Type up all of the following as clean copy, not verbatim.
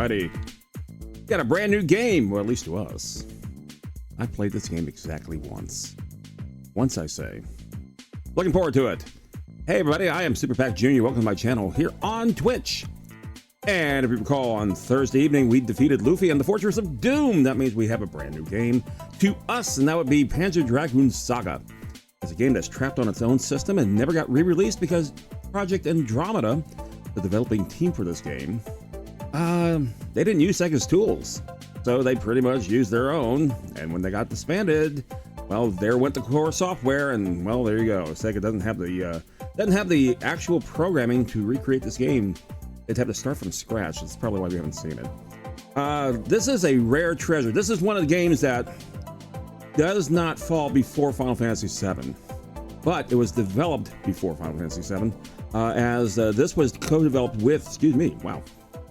Alrighty. Got a brand new game, well, at least to us. I played this game exactly once. Once, I say. Looking forward to it. Hey, everybody, I am Super Pac Jr. Welcome to my channel here on Twitch. And if you recall, on Thursday evening, we defeated Luffy and the Fortress of Doom. That means we have a brand new game to us, and that would be Panzer Dragoon Saga. It's a game that's trapped on its own system and never got re-released because Project Andromeda, the developing team for this game, they didn't use Sega's tools. So they pretty much used their own, and when they got disbanded, well, there went the core software, and well, there you go. Sega doesn't have the actual programming to recreate this game. They'd have to start from scratch. That's probably why we haven't seen it. This is a rare treasure. This is one of the games that does not fall before Final Fantasy VII, but it was developed before Final Fantasy VII, as this was co-developed with,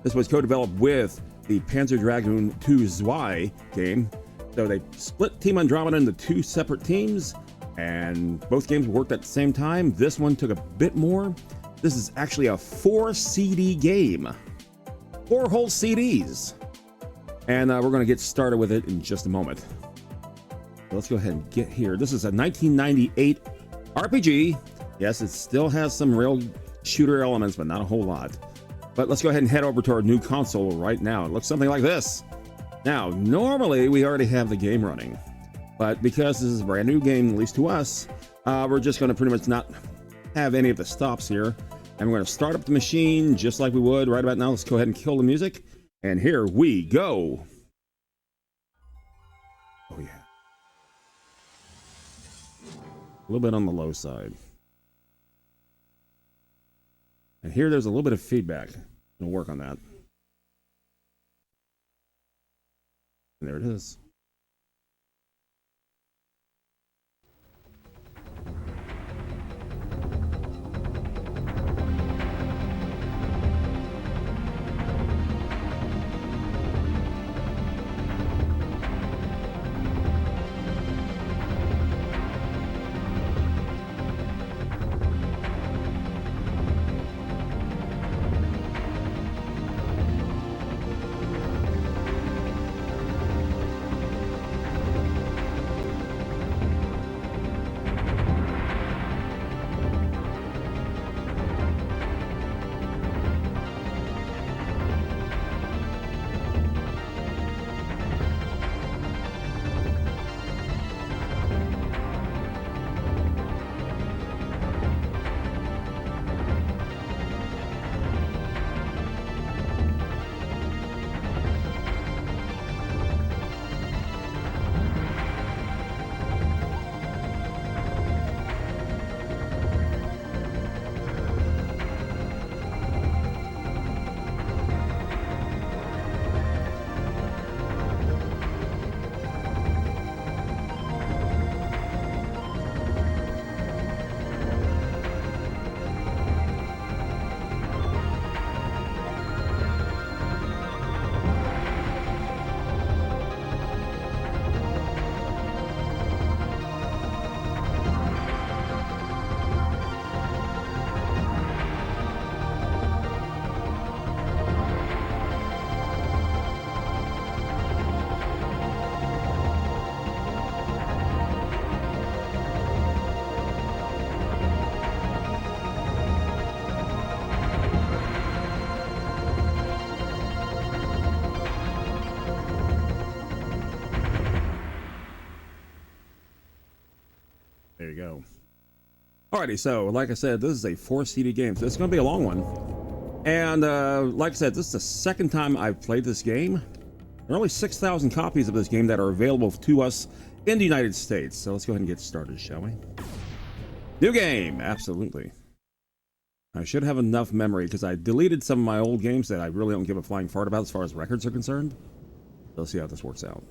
this was co-developed with the Panzer Dragoon 2 Zwei game. So they split Team Andromeda into two separate teams, and both games worked at the same time. This one took a bit more. This is actually a 4 CD game, 4 whole CDs. And we're going to get started with it in just a moment. So let's go ahead and get here. This is a 1998 RPG. Yes, it still has some real shooter elements, but not a whole lot. But let's go ahead and head over to our new console right now. It looks something like this. Now, normally we already have the game running, but because this is a brand new game, at least to us, we're just going to pretty much not have any of the stops here. And we're going to start up the machine just like we would right about now. Let's go ahead and kill the music. And here we go. Oh, yeah. A little bit on the low side. And here there's a little bit of feedback. We'll work on that. And there it is. There you go. Alrighty, so like I said, this is a 4 CD game, so it's going to be a long one. And like I said, this is the second time I've played this game. There are only 6,000 copies of this game that are available to us in the United States. So let's go ahead and get started, shall we? New game, absolutely. I should have enough memory because I deleted some of my old games that I really don't give a flying fart about as far as records are concerned. So let's see how this works out.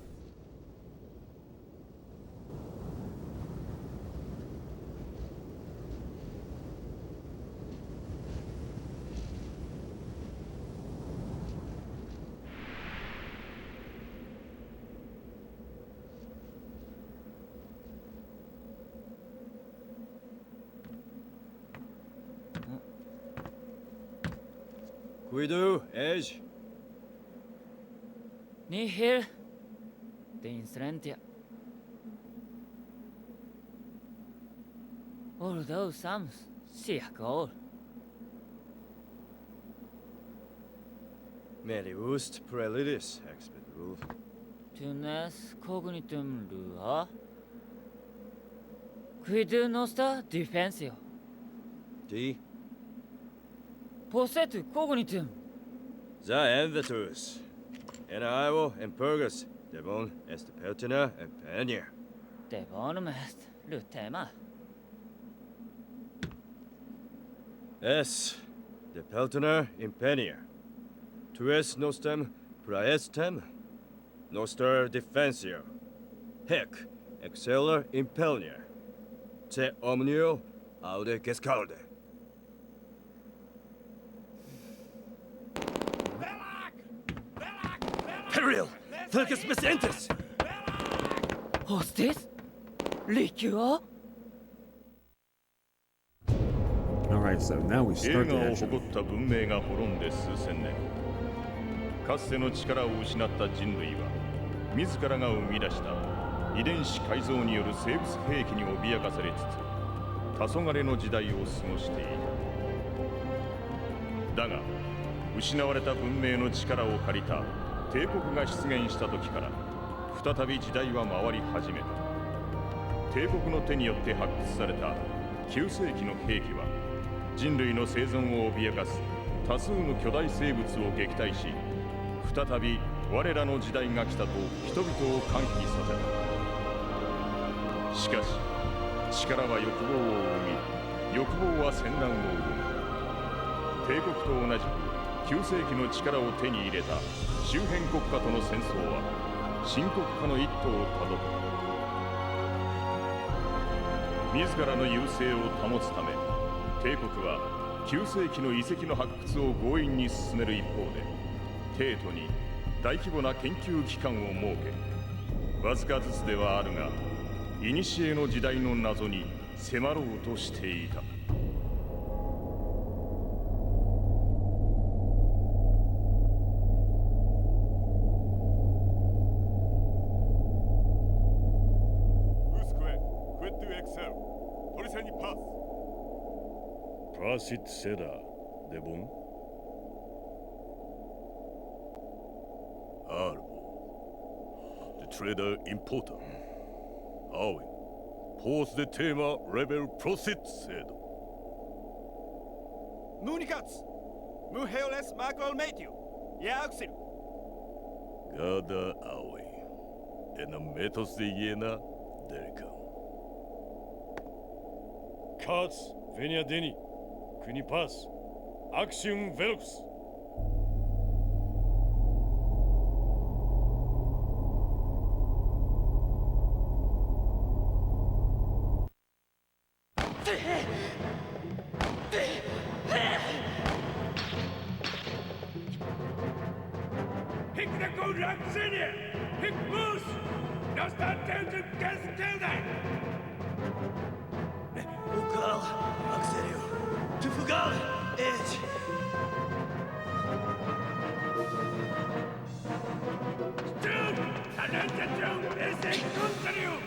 Cuidado, Edge. Nihil de insolentio. Although some see a goal. Meliust preludis, expedul. Tunes cognitum lua. Quid nostra defensio? Di? Possetu cognitum. Za envetus. Enaivo and purgus, devon est pertina and penier. Devonum est lutema. Es, de peltiner impenier. Tues nostem praestem, noster defensio. Hec, exceller impelnier. Te omnio aude gescalde. Peril! Felix Mesentes! Hostis? Liquor? Alright, so now we 映 start 画 the を action. 誇った文明が滅んで数千年。かつての力を失った人類は自らが生み出した遺伝子改造による生物兵器に脅かされつつ黄昏の時代を過ごしている。だが失われた文明の力を借りた帝国が出現した時から再び時代は回り始めた。帝国の手によって発掘された9世紀の兵器は人類の生存を脅かす多数の巨大生物を撃退し、再び我らの時代が来たと人々を歓喜させた。しかし力は欲望を生み、欲望は戦乱を生む。帝国と同じく9世紀の力を手に入れた周辺国家との戦争は深刻化の一途をたどった。自らの優勢を保つため帝国は9世紀の遺跡の発掘を強引に進める一方で、帝都に大規模な研究機関を設け、わずかずつではあるが古の時代の謎に迫ろうとしていた。Prosit seda, Devon. Arbo. The trader importer. Owen. Pause the tema rebel prosit sedo. Municats! Muheoles macrol metio. Yaxil. Gada Awe. Ena metos de iena delcam. Kats, venia deni. Kunipas. Axium velux. Hick the good luck, senior! Hick moose! Does that tell to guess Tilda? Ucal, Axelio. Tufugal, Edge. Dude! Talente Dude is a continue!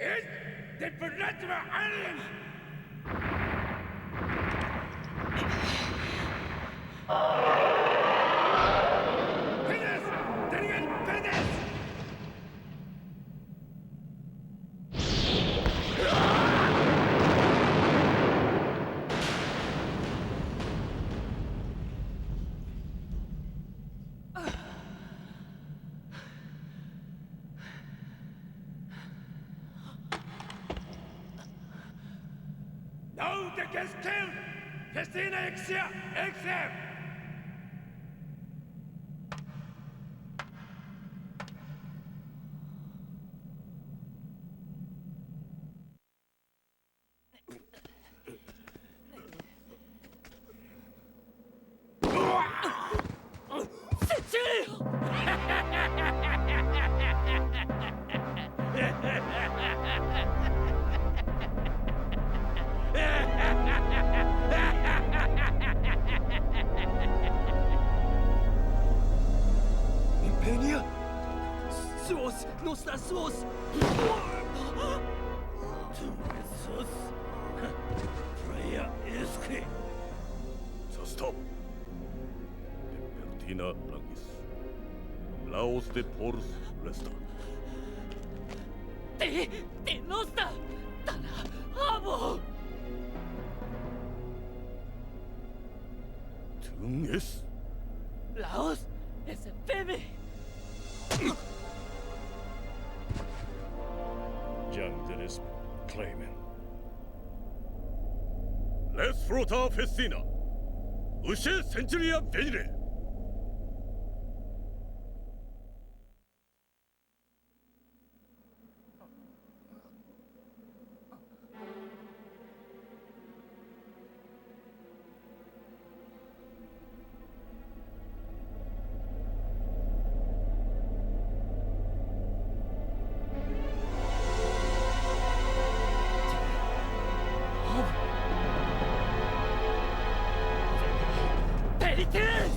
It's the Peninsula Aliens! Finish! Daniel, finish! gets killed! Festina Exia! Exam! Impenia? Suos! Nostra suos! Sus. Freya Esque. So stop. De Pertina Langis. Laos de Porus Resta. De nostra! Dana! Abo! Tung es. Laos! Es Femi! Young Dennis claiming. Les Frota Festina. Ushe Centuria Venire. Peritus!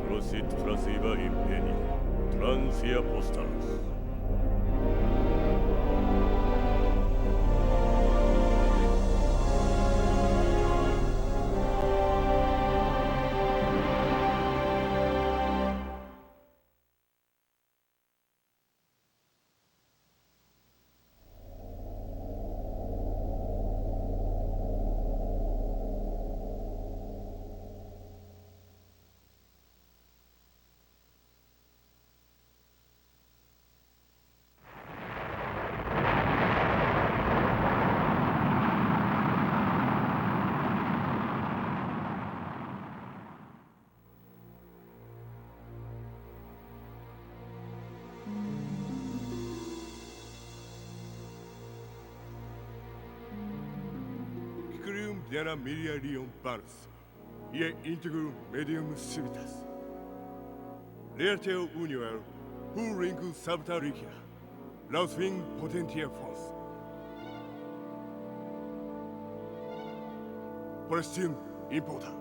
Prosit Frasiva Impenia. Transia Postaris. Icurium dena miliarium pars. Ie integrum medium civitas. Learteo univel, ringu sabtaricia. Lausving potentia fons. Forestium impota.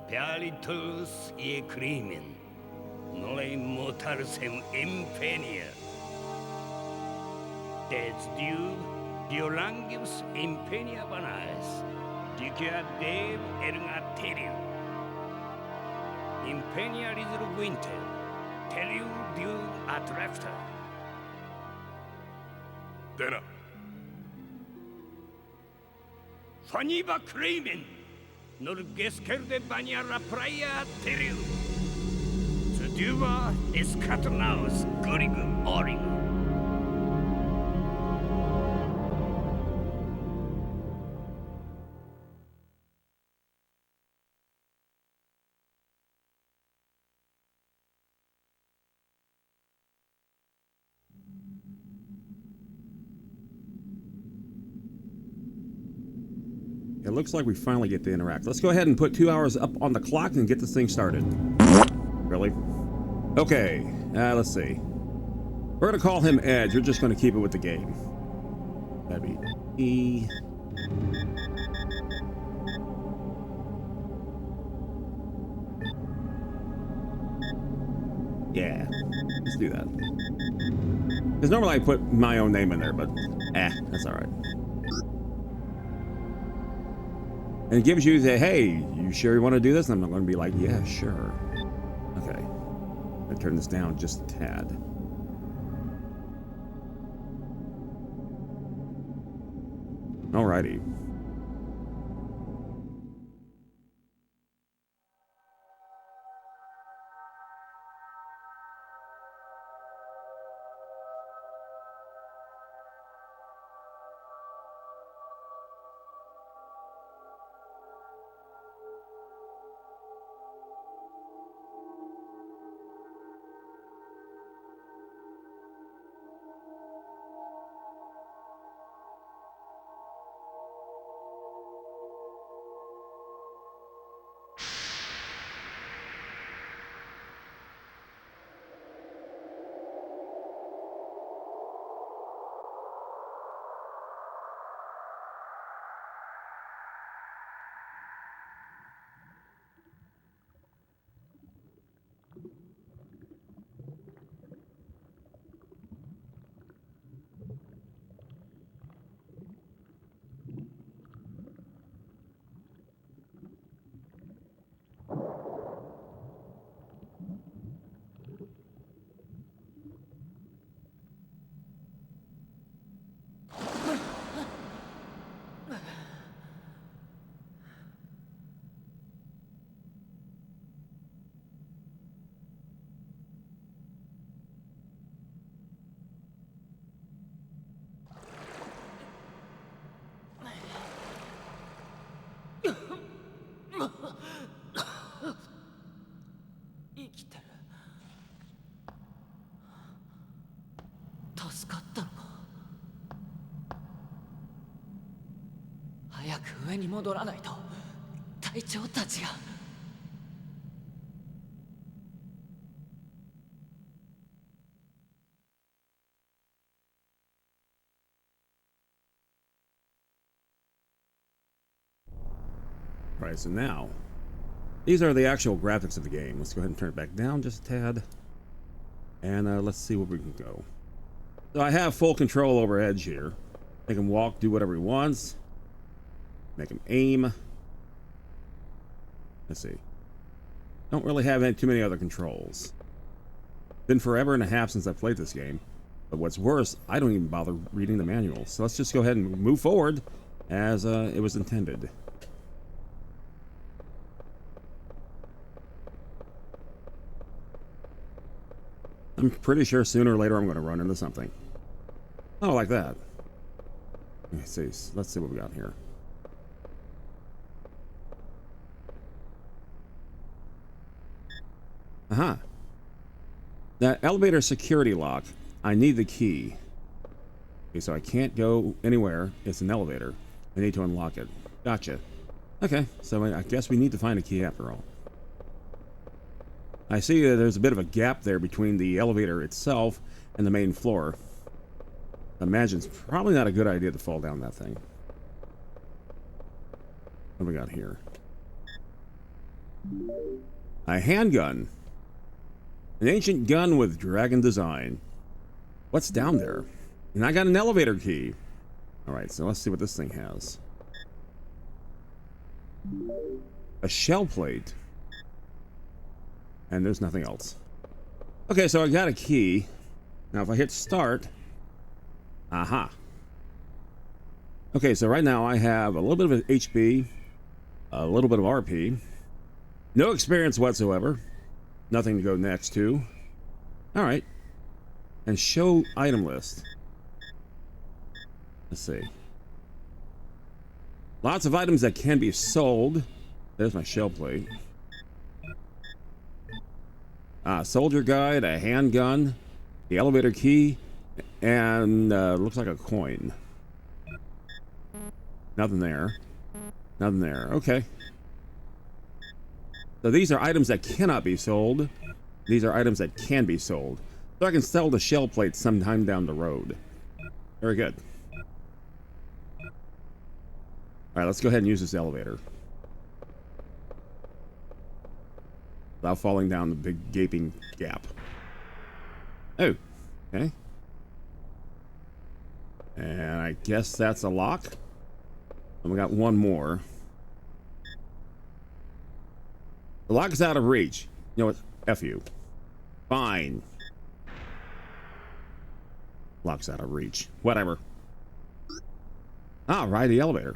Pialitus e crimen. Nole motarsem impenia. Des diu Diolangius impenia banais. Dicia dev ergaterium. Impenia risur winter. Teliu diu atrefta. Dena. Faniva crimen. Nor gescerde baniara praia teriu. Seduva escaternaus gurigum origum. It looks like we finally get to interact. Let's go ahead and put 2 hours up on the clock and get this thing started. Really? Okay, let's see. We're gonna call him Edge. We're just gonna keep it with the game. That'd be E. Yeah, let's do that. Because normally I put my own name in there, but that's all right. And it gives you the, hey, you sure you want to do this? And I'm not going to be like, yeah, sure. Okay. I'm going to turn this down just a tad. Alrighty. Right, so now, these are the actual graphics of the game. Let's go ahead and turn it back down just a tad. And let's see where we can go. So I have full control over Edge here. Make him walk, do whatever he wants. Make him aim. Let's see. Don't really have too many other controls. Been forever and a half since I played this game. But what's worse, I don't even bother reading the manual. So let's just go ahead and move forward as it was intended. I'm pretty sure sooner or later I'm going to run into something. Oh, like that. Let's see what we got here. Aha. That elevator security lock. I need the key. Okay, so I can't go anywhere. It's an elevator. I need to unlock it. Gotcha. Okay, so I guess we need to find a key after all. I see that there's a bit of a gap there between the elevator itself and the main floor. I imagine it's probably not a good idea to fall down that thing. What do we got here? A handgun. An ancient gun with dragon design. What's down there? And I got an elevator key. Alright, so let's see what this thing has. A shell plate. And there's nothing else. Okay, so I got a key. Now if I hit start. Aha. Okay, so right now I have a little bit of HP. A little bit of RP. No experience whatsoever. Nothing to go next to. Alright. And show item list. Let's see. Lots of items that can be sold. There's my shell plate. Soldier guide, a handgun, the elevator key, and looks like a coin. Nothing there. Nothing there. Okay. So these are items that cannot be sold. These are items that can be sold. So I can sell the shell plate sometime down the road. Very good. Alright, let's go ahead and use this elevator. Without falling down the big gaping gap. Oh, okay. And I guess that's a lock. And we got one more. The lock is out of reach. You know what? F you. Fine. Lock's out of reach. Whatever. Ah, ride the elevator.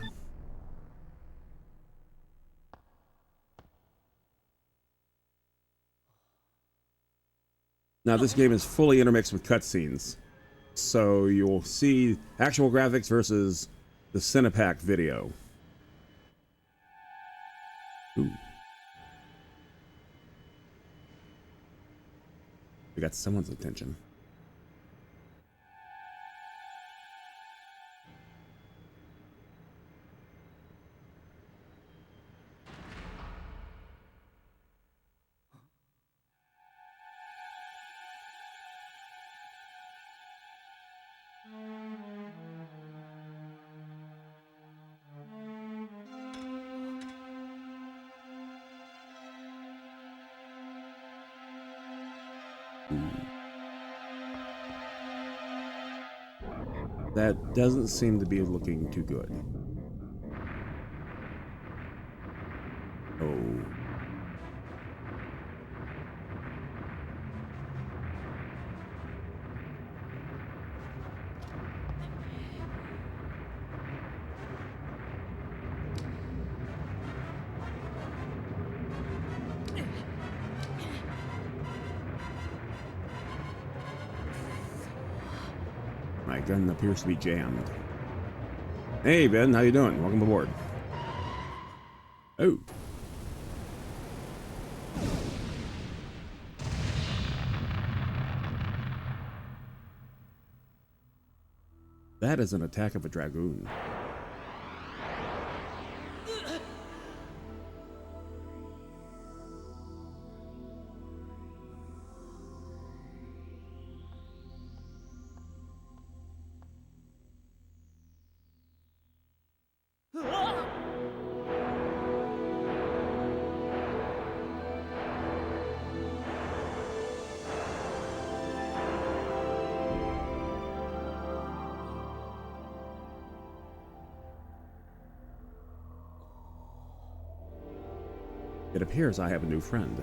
Now this game is fully intermixed with cutscenes. So you'll see actual graphics versus the Cinepack video. Ooh. We got someone's attention. That doesn't seem to be looking too good. Oh. My gun appears to be jammed. Hey Ben, how you doing? Welcome aboard. Oh. That is an attack of a Dragoon. It appears I have a new friend.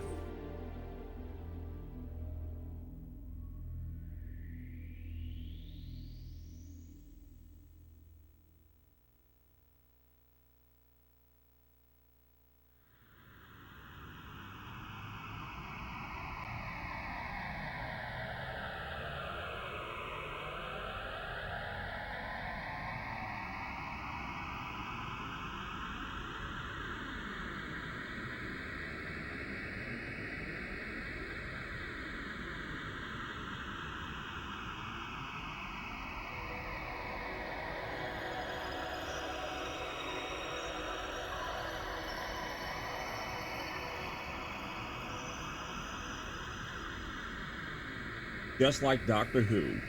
Just like Doctor Who.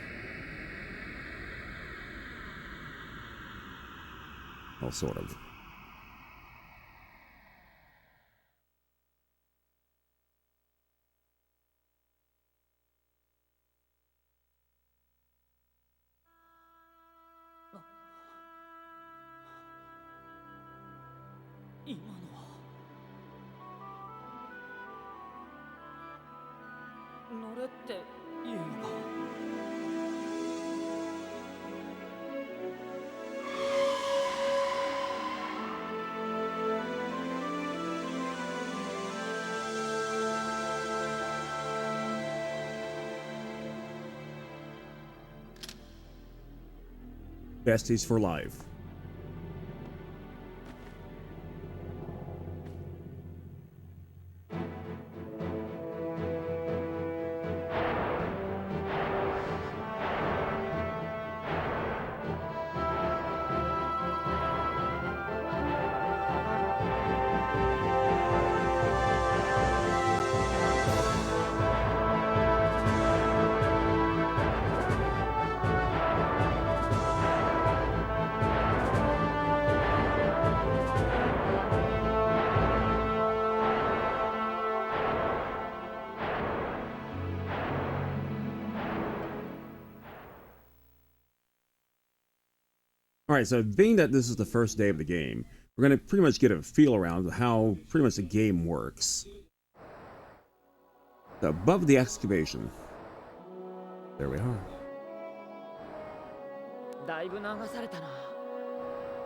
Well, sort of. Besties for life. All right, so being that this is the first day of the game, we're going to pretty much get a feel around how pretty much the game works. So above the excavation. There we are. だいぶ流されたな。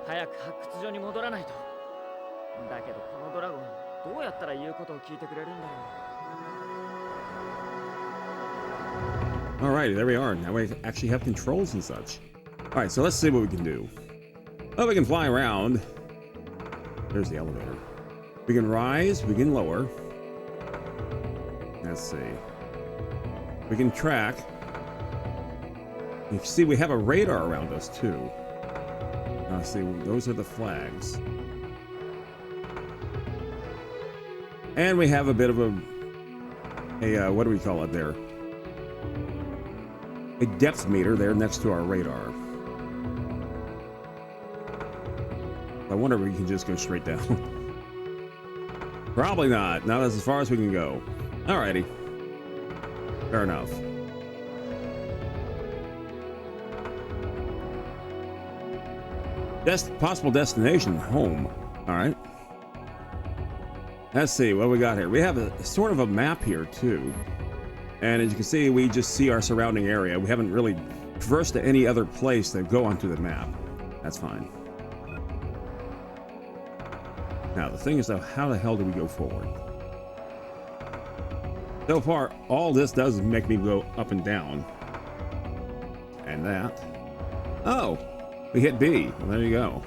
早く発掘所に戻らないと。だけどこのドラゴン、どうやったら言うことを聞いてくれるんだろう。 Alrighty, there we are. Now we actually have controls and such. Alright, so let's see what we can do. Well, we can fly around. There's the elevator. We can rise, we can lower. Let's see. We can track. You can see we have a radar around us too. Let's see, those are the flags. And we have a bit of a what do we call it there? A depth meter there next to our radar. I wonder if we can just go straight down. Probably not. Now that's as far as we can go. Alrighty. Fair enough. Possible destination, home. Alright. Let's see what we got here. We have a sort of a map here too. And as you can see, we just see our surrounding area. We haven't really traversed to any other place that go onto the map. That's fine. Now, the thing is, though, how the hell do we go forward? So far, all this does is make me go up and down. And that. Oh! We hit B. Well, there you go.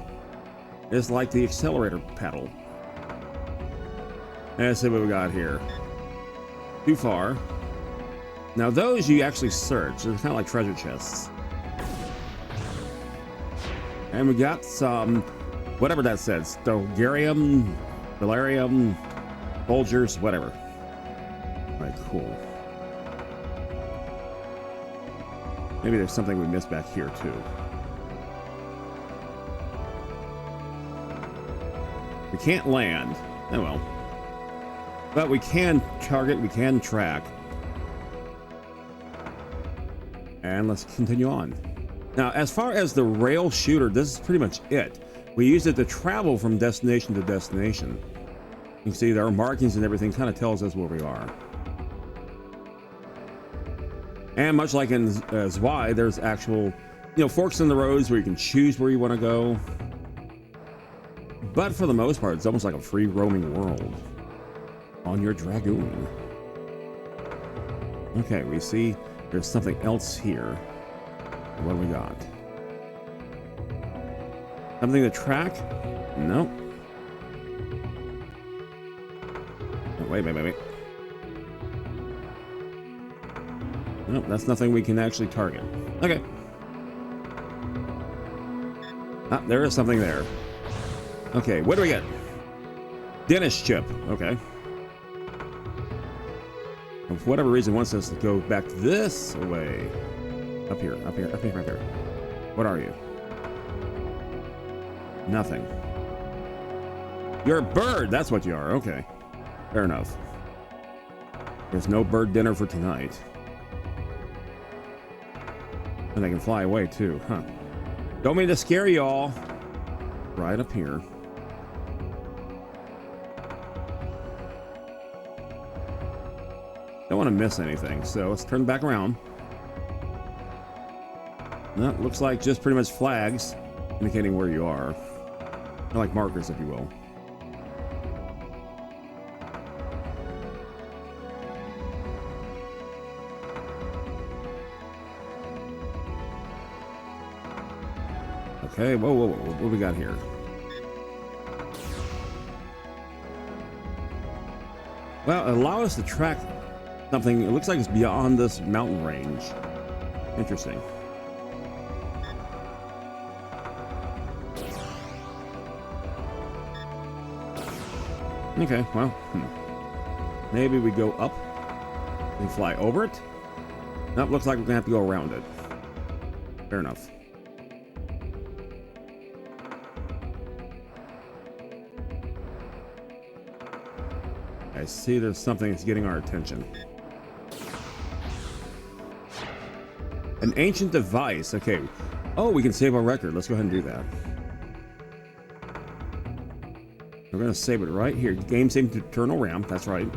It's like the accelerator pedal. Let's see what we got here. Too far. Now, those you actually search. They're kind of like treasure chests. And we got some... whatever that says, Stogarium, Valerium, Bulgers, whatever. Alright, cool. Maybe there's something we missed back here too. We can't land. Oh well. But we can target, we can track. And let's continue on. Now, as far as the rail shooter, this is pretty much it. We use it to travel from destination to destination. You can see there are markings and everything, kind of tells us where we are. And much like in Zwei, there's actual, forks in the roads where you can choose where you want to go. But for the most part, it's almost like a free roaming world on your Dragoon. Okay, we see there's something else here. What do we got? Something to track? Nope. Oh, wait. Nope, that's nothing we can actually target. Okay. Ah, there is something there. Okay, what do we get? Dentist chip. Okay. And for whatever reason, wants us to go back this way. Up here. What are you? Nothing. You're a bird. That's what you are. Okay. Fair enough. There's no bird dinner for tonight. And they can fly away too, huh? Don't mean to scare y'all. Right up here. Don't want to miss anything, so let's turn back around. That looks like just pretty much flags indicating where you are. Like markers, if you will. Okay, whoa, what do we got here? Well, allow us to track something. It looks like it's beyond this mountain range. Interesting. Okay, well, maybe we go up and fly over it. Nope, looks like we're gonna have to go around it. Fair enough. I see there's something that's getting our attention. An ancient device. Okay, Oh, we can save our record. Let's go ahead and do that. We're going to save it right here. Game saving to Eternal RAM. That's right.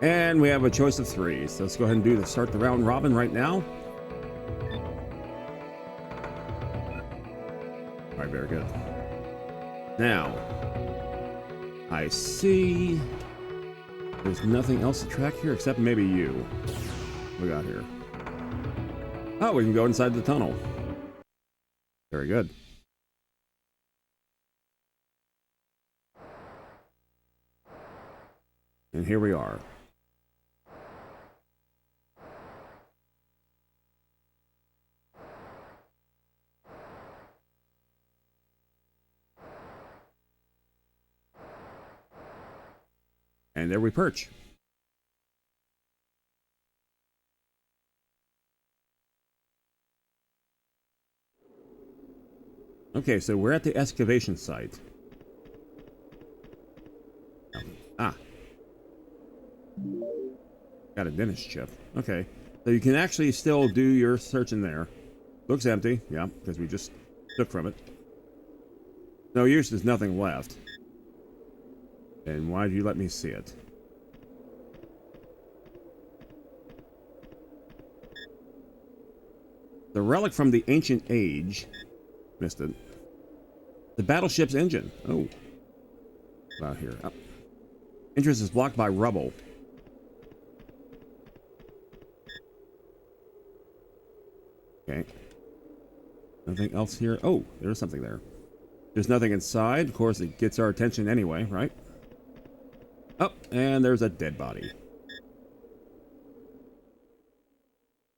And we have a choice of 3. So let's go ahead and do the start the round robin right now. All right, very good. Now, I see there's nothing else to track here except maybe you. What we got here? Oh, we can go inside the tunnel. Very good. And here we are. And there we perch. Okay, so we're at the excavation site. Ah. Got a dentist chip. Okay. So you can actually still do your search in there. Looks empty. Yeah, because we just took from it. No use, there's nothing left. And why did you let me see it? The relic from the ancient age. Missed it. The battleship's engine. Oh. About here. Oh. Entrance is blocked by rubble. Okay. Nothing else here. Oh, there's something there. There's nothing inside. Of course, it gets our attention anyway, right? Oh, and there's a dead body.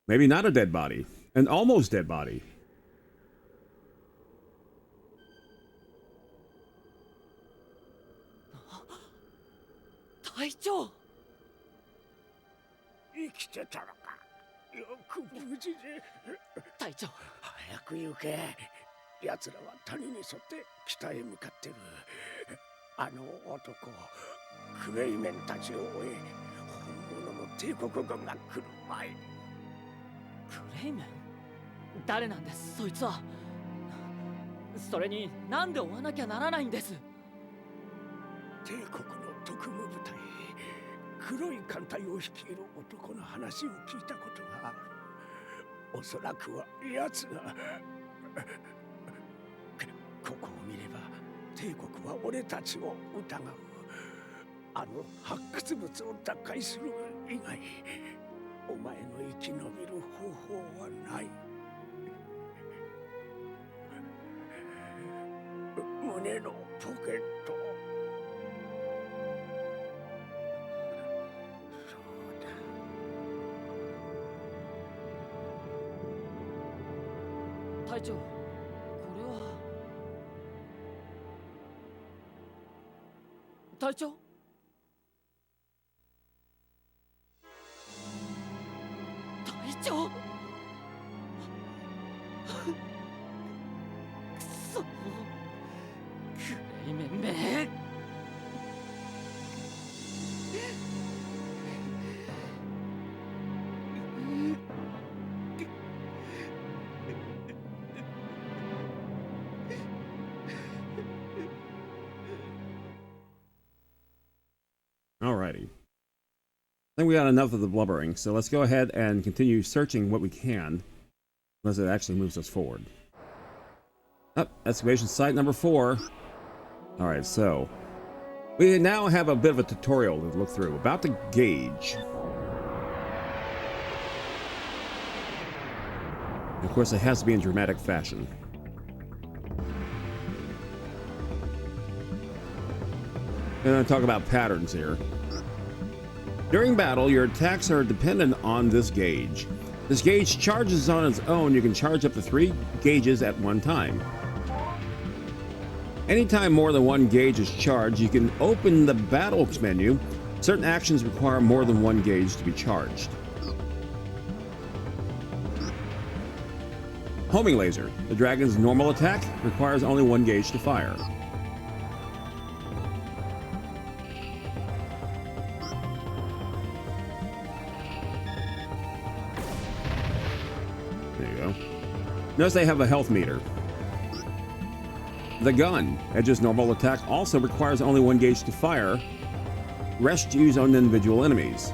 Maybe not a dead body. An almost dead body. Taicho! 生きてたのか。よく無事で。隊長。早く行け。奴らは谷に沿って北へ向かってる。あの男、クレイメンたちを追え、本物の帝国軍が来る前に。クレイメン？誰なんです、そいつは。それに、なんで追わなきゃならないんです。帝国の特務部隊、黒い艦隊を率いる男の話を聞いたことがある。おそらくは奴が。ここを見れば帝国は俺たちを疑う。あの発掘物を奪回する以外お前の生き延びる方法はない。胸のポケット。そうだ。隊長、これは。隊長？隊長？くそ。クレイメンめ。Alrighty. I think we got enough of the blubbering, so let's go ahead and continue searching what we can, unless it actually moves us forward. Oh, excavation site number 4. Alright, so we now have a bit of a tutorial to look through about the gauge. And of course, it has to be in dramatic fashion. I'm going to talk about patterns here. During battle, your attacks are dependent on this gauge. This gauge charges on its own. You can charge up to 3 gauges at one time. Anytime more than one gauge is charged, you can open the battles menu. Certain actions require more than one gauge to be charged. Homing laser. The dragon's normal attack requires only 1 gauge to fire. There you go. Notice they have a health meter. The gun, Edge's normal attack, also requires only one gauge to fire. Rest used on individual enemies.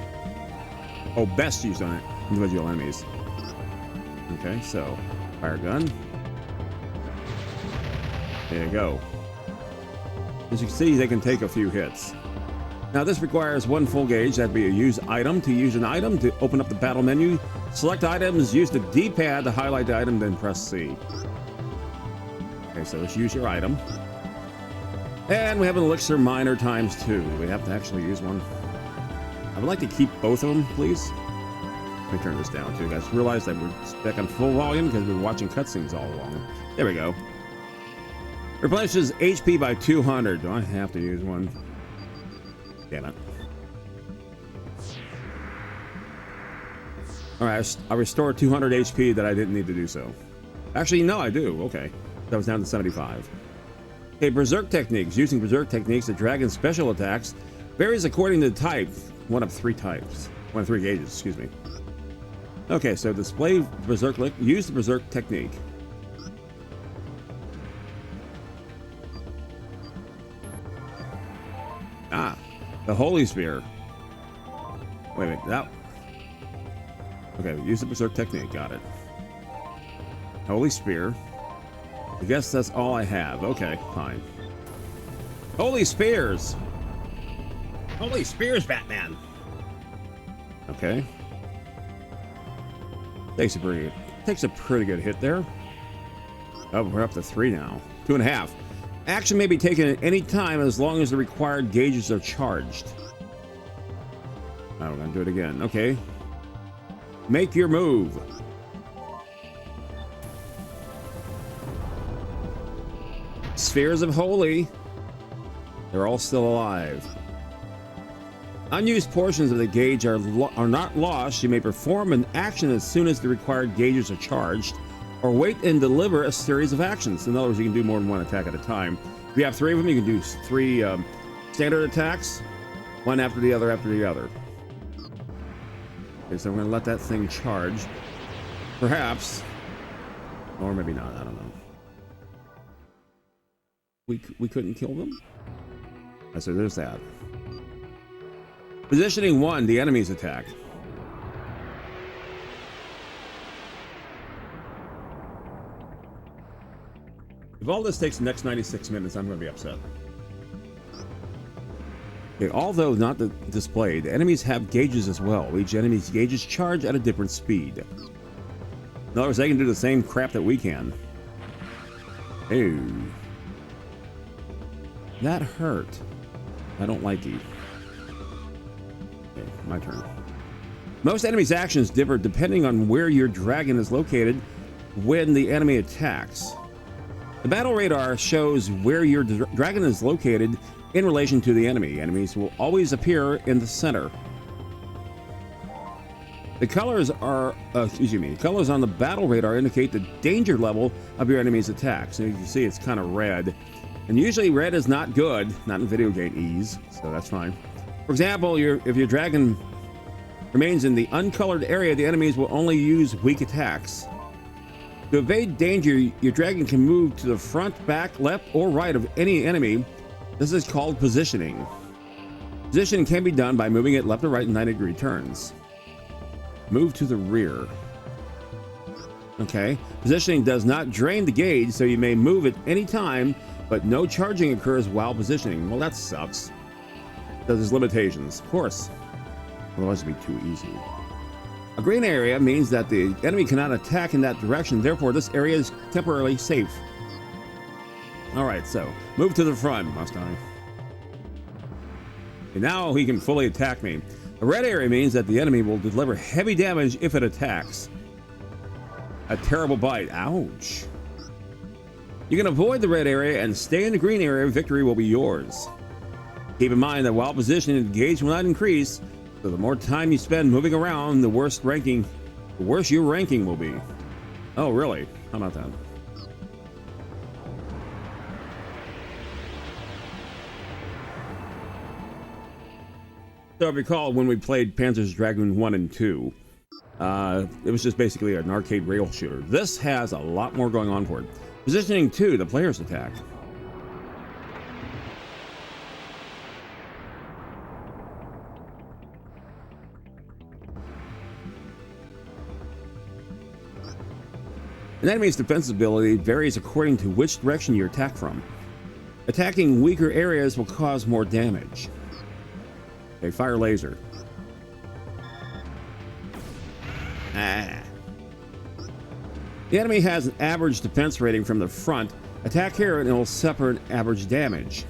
Oh, best used on individual enemies. Okay, so fire gun. There you go. As you can see, they can take a few hits. Now this requires one full gauge. That'd be a use item. To use an item, to open up the battle menu, select items, use the D-pad to highlight the item, then press C. Okay, so let's use your item. And we have an elixir miner ×2. We have to actually use one. I would like to keep both of them, please. Let me turn this down too, guys. Realize that we're back on full volume because we're watching cutscenes all along. There we go. Replenishes HP by 200. Do I have to use one? Damn it. Alright, I restored 200 HP that I didn't need to do so. Actually, no, I do. Okay. That was down to 75. Okay, Berserk Techniques. Using Berserk Techniques, the dragon's special attacks varies according to the type. One of 3 types. One of 3 gauges, excuse me. Okay, so display Berserk Lick. Use the Berserk Technique. Ah, the Holy Spear. Wait a minute, that... Okay, use the Berserk Technique, got it. Holy Spear. I guess that's all I have. Okay, fine. Holy Spears! Holy Spears, Batman! Okay. Takes a pretty good hit there. Oh, we're up to 3 now. 2.5. Action may be taken at any time as long as the required gauges are charged. Oh, we're gonna do it again. Okay. Make your move. Spheres of Holy. They're all still alive. Unused portions of the gauge are not lost. You may perform an action as soon as the required gauges are charged, or wait and deliver a series of actions. In other words, you can do more than one attack at a time. If you have 3 of them, you can do 3 standard attacks, one after the other after the other. Okay, so we're going to let that thing charge. Perhaps. Or maybe not, I don't know. We couldn't kill them? So there's that. Positioning 1, the enemy's attack. If all this takes the next 96 minutes, I'm going to be upset. Okay, although not displayed, enemies have gauges as well. Each enemy's gauges charge at a different speed. In other words, they can do the same crap that we can. Ew. That hurt. I don't like you. Okay, my turn. Most enemies' actions differ depending on where your dragon is located when the enemy attacks. The battle radar shows where your dragon is located in relation to the enemy. Enemies will always appear in the center. The colors are, colors on the battle radar indicate the danger level of your enemy's attack. So you can see it's kind of red. And usually red is not good, not in video game ease, so that's fine. For example, if your dragon remains in the uncolored area, the enemies will only use weak attacks. To evade danger, your dragon can move to the front, back, left, or right of any enemy. This is called positioning. Positioning can be done by moving it left or right in 90-degree turns. Move to the rear. Okay, positioning does not drain the gauge, so you may move at any time, but no charging occurs while positioning. Well, that sucks. There's limitations, of course. Otherwise it'd be too easy. A green area means that the enemy cannot attack in that direction, therefore this area is temporarily safe. Alright, so, move to the front, must I? And now he can fully attack me. A red area means that the enemy will deliver heavy damage if it attacks. A terrible bite. Ouch. You can avoid the red area and stay in the green area. Victory will be yours. Keep in mind that while positioning, the gauge will not increase, so the more time you spend moving around, the worse your ranking will be. Oh, really? How about that? So I recall when we played Panzer Dragoon 1 and 2, It was just basically an arcade rail shooter. This has a lot more going on for it. Positioning 2, the player's attack. An enemy's defensive ability varies according to which direction you attack from. Attacking weaker areas will cause more damage. Okay, fire laser. Ah. The enemy has an average defense rating from the front. Attack here and it will suffer average damage.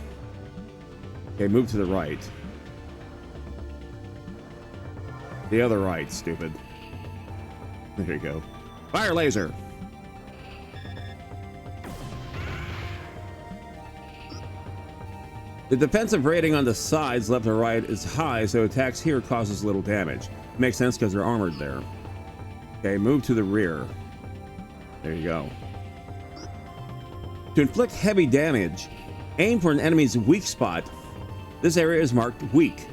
Okay, move to the right. The other right, stupid. There you go. Fire laser. The defensive rating on the sides, left and right, is high, so attacks here causes little damage. Makes sense because they're armored there. Okay, move to the rear. There you go. To inflict heavy damage, aim for an enemy's weak spot. This area is marked weak.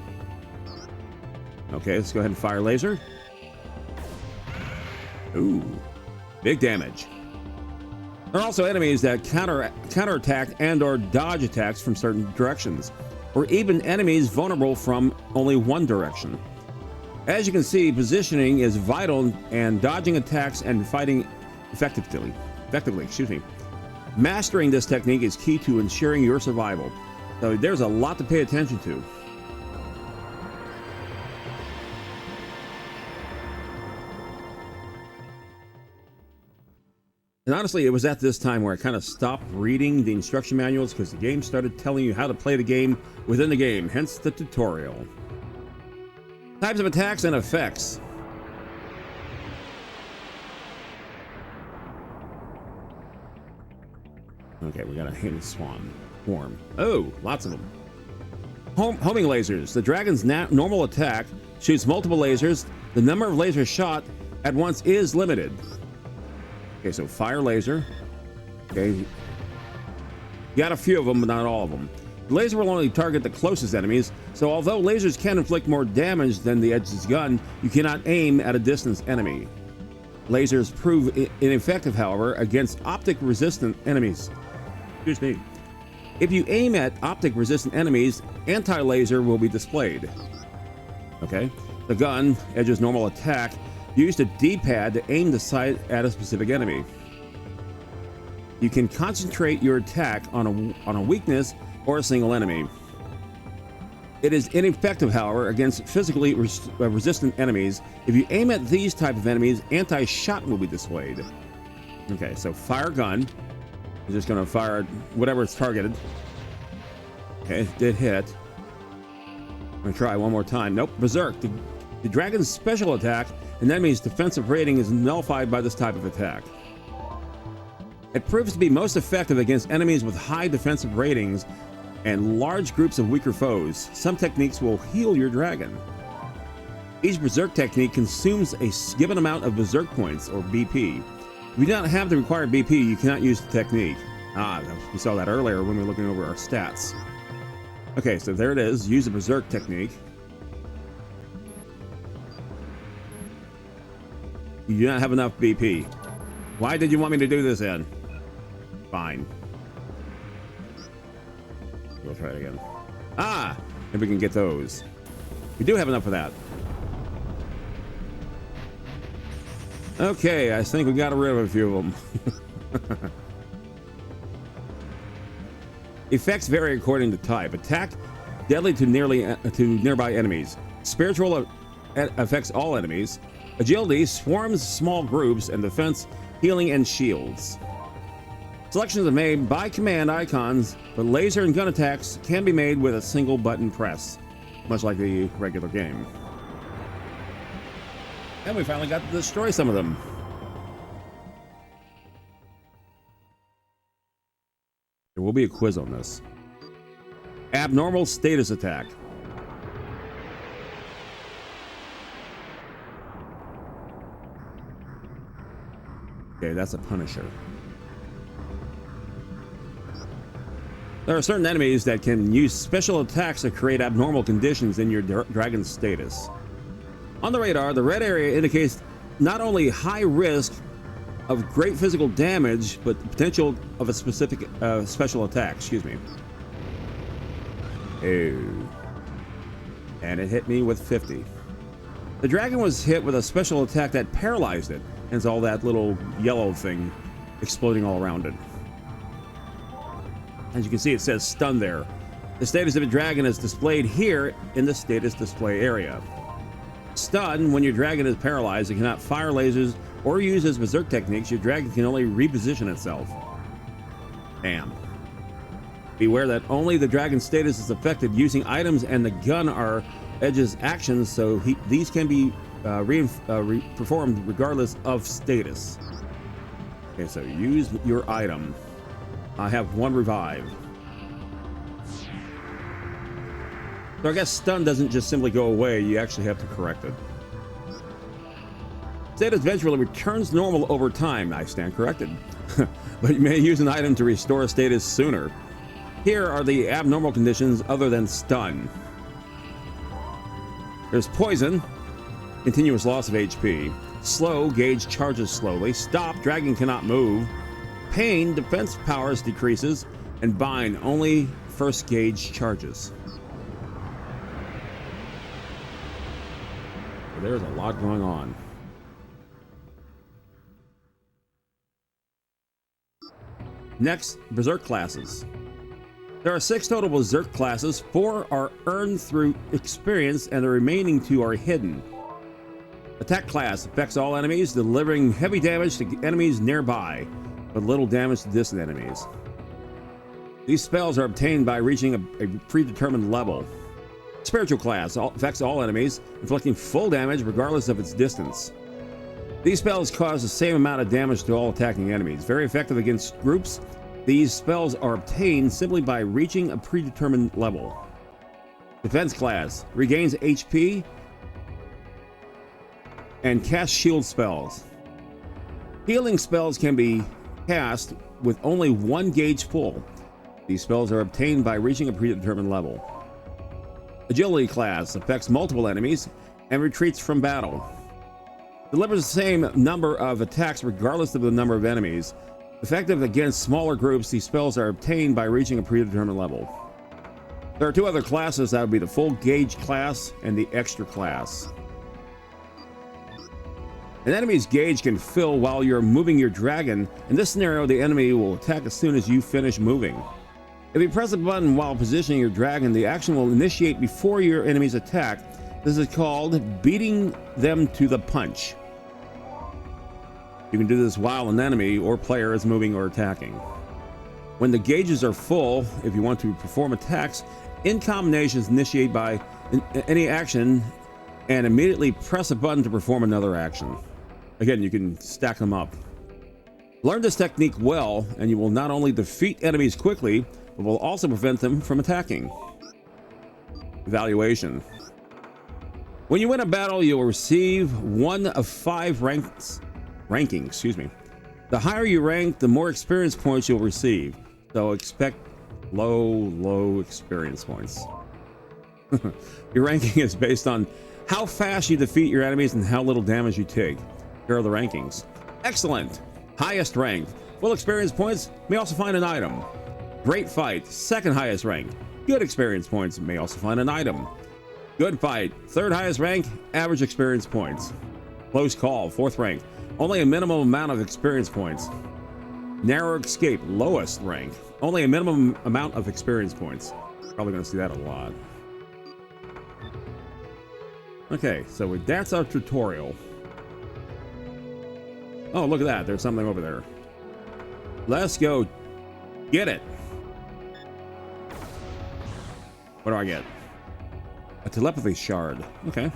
Okay, let's go ahead and fire laser. Ooh, big damage. There are also enemies that counterattack and or dodge attacks from certain directions, or even enemies vulnerable from only one direction. As you can see, positioning is vital and dodging attacks and fighting effectively. Mastering this technique is key to ensuring your survival. So there's a lot to pay attention to. And honestly, it was at this time where I kind of stopped reading the instruction manuals because the game started telling you how to play the game within the game, hence the tutorial. Types of attacks and effects. Okay, we got a hidden swan form. Oh, lots of them. Homing lasers. The dragon's normal attack shoots multiple lasers. The number of lasers shot at once is limited. Okay, so fire laser. Okay. You got a few of them, but not all of them. The laser will only target the closest enemies, so although lasers can inflict more damage than the edge's gun, you cannot aim at a distant enemy. Lasers prove ineffective, however, against optic-resistant enemies. Excuse me. If you aim at optic-resistant enemies, anti-laser will be displayed. Okay. The gun, edge's normal attack, use the D-pad to aim the sight at a specific enemy. You can concentrate your attack on a weakness or a single enemy. It is ineffective, however, against physically resistant enemies. If you aim at these type of enemies, anti-shot will be displayed. Okay, so fire gun. You're just going to fire whatever it's targeted. Okay, it did hit. I'm going to try one more time. Nope, berserk. The dragon's special attack, an enemy's defensive rating is nullified by this type of attack. It proves to be most effective against enemies with high defensive ratings and large groups of weaker foes. Some techniques will heal your dragon. Each berserk technique consumes a given amount of berserk points, or BP. If you do not have the required BP, you cannot use the technique. We saw that earlier when we were looking over our stats. Okay, so there it is. Use the berserk technique. You do not have enough BP. Why did you want me to do this then? Fine. We'll try it again. If we can get those. We do have enough of that. Okay, I think we got rid of a few of them. Effects vary according to type. Attack, deadly to nearby enemies. Spiritual affects all enemies. Agility swarms small groups, and defense, healing, and shields. Selections are made by command icons, but laser and gun attacks can be made with a single button press, much like the regular game. And we finally got to destroy some of them. There will be a quiz on this. Abnormal status attack. Okay, that's a Punisher. There are certain enemies that can use special attacks to create abnormal conditions in your dragon's status. On the radar, the red area indicates not only high risk of great physical damage, but the potential of a specific special attack. Excuse me. Oh. And it hit me with 50. The dragon was hit with a special attack that paralyzed it, and it's all that little yellow thing exploding all around it. As you can see, it says stun there. The status of a dragon is displayed here in the status display area. Stun, when your dragon is paralyzed and cannot fire lasers or use his berserk techniques, your dragon can only reposition itself. Damn. Beware that only the dragon's status is affected. Using items and the gun are Edge's actions, so these can be performed regardless of status. Okay, so use your item. I have 1 revive. So I guess stun doesn't just simply go away, you actually have to correct it. Status eventually returns normal over time. I stand corrected. But you may use an item to restore status sooner. Here are the abnormal conditions other than stun. There's poison, continuous loss of HP. Slow, gauge charges slowly. Stop, dragon cannot move. Pain, defense powers decreases. And bind, only first gauge charges. So there's a lot going on. Next, Berserk classes. There are 6 total Berserk classes. 4 are earned through experience, and the remaining 2 are hidden. Attack class affects all enemies, delivering heavy damage to enemies nearby, but little damage to distant enemies. These spells are obtained by reaching a predetermined level. Spiritual class affects all enemies, inflicting full damage regardless of its distance. These spells cause the same amount of damage to all attacking enemies. Very effective against groups. These spells are obtained simply by reaching a predetermined level. Defense class regains HP and cast shield spells. Healing spells can be cast with only 1 gauge full. These spells are obtained by reaching a predetermined level. Agility class affects multiple enemies and retreats from battle. Delivers the same number of attacks regardless of the number of enemies. Effective against smaller groups, these spells are obtained by reaching a predetermined level. There are 2 other classes, that would be the full gauge class and the extra class. An enemy's gauge can fill while you're moving your dragon. In this scenario, the enemy will attack as soon as you finish moving. If you press a button while positioning your dragon, the action will initiate before your enemy's attack. This is called beating them to the punch. You can do this while an enemy or player is moving or attacking. When the gauges are full, if you want to perform attacks in combinations, initiate by any action and immediately press a button to perform another action. Again, you can stack them up. Learn this technique well, and you will not only defeat enemies quickly, but will also prevent them from attacking. Evaluation. When you win a battle, you will receive 1 of 5 ranking, excuse me. The higher you rank, the more experience points you'll receive. So expect low experience points. Your ranking is based on how fast you defeat your enemies and how little damage you take. Here are the rankings. Excellent. Highest rank. Full experience points. May also find an item. Great fight. Second highest rank. Good experience points. May also find an item. Good fight. Third highest rank. Average experience points. Close call. 4th rank. Only a minimum amount of experience points. Narrow escape. Lowest rank. Only a minimum amount of experience points. Probably going to see that a lot. Okay, so that's our tutorial. Oh, look at that. There's something over there. Let's go get it. What do I get? A telepathy shard. Okay.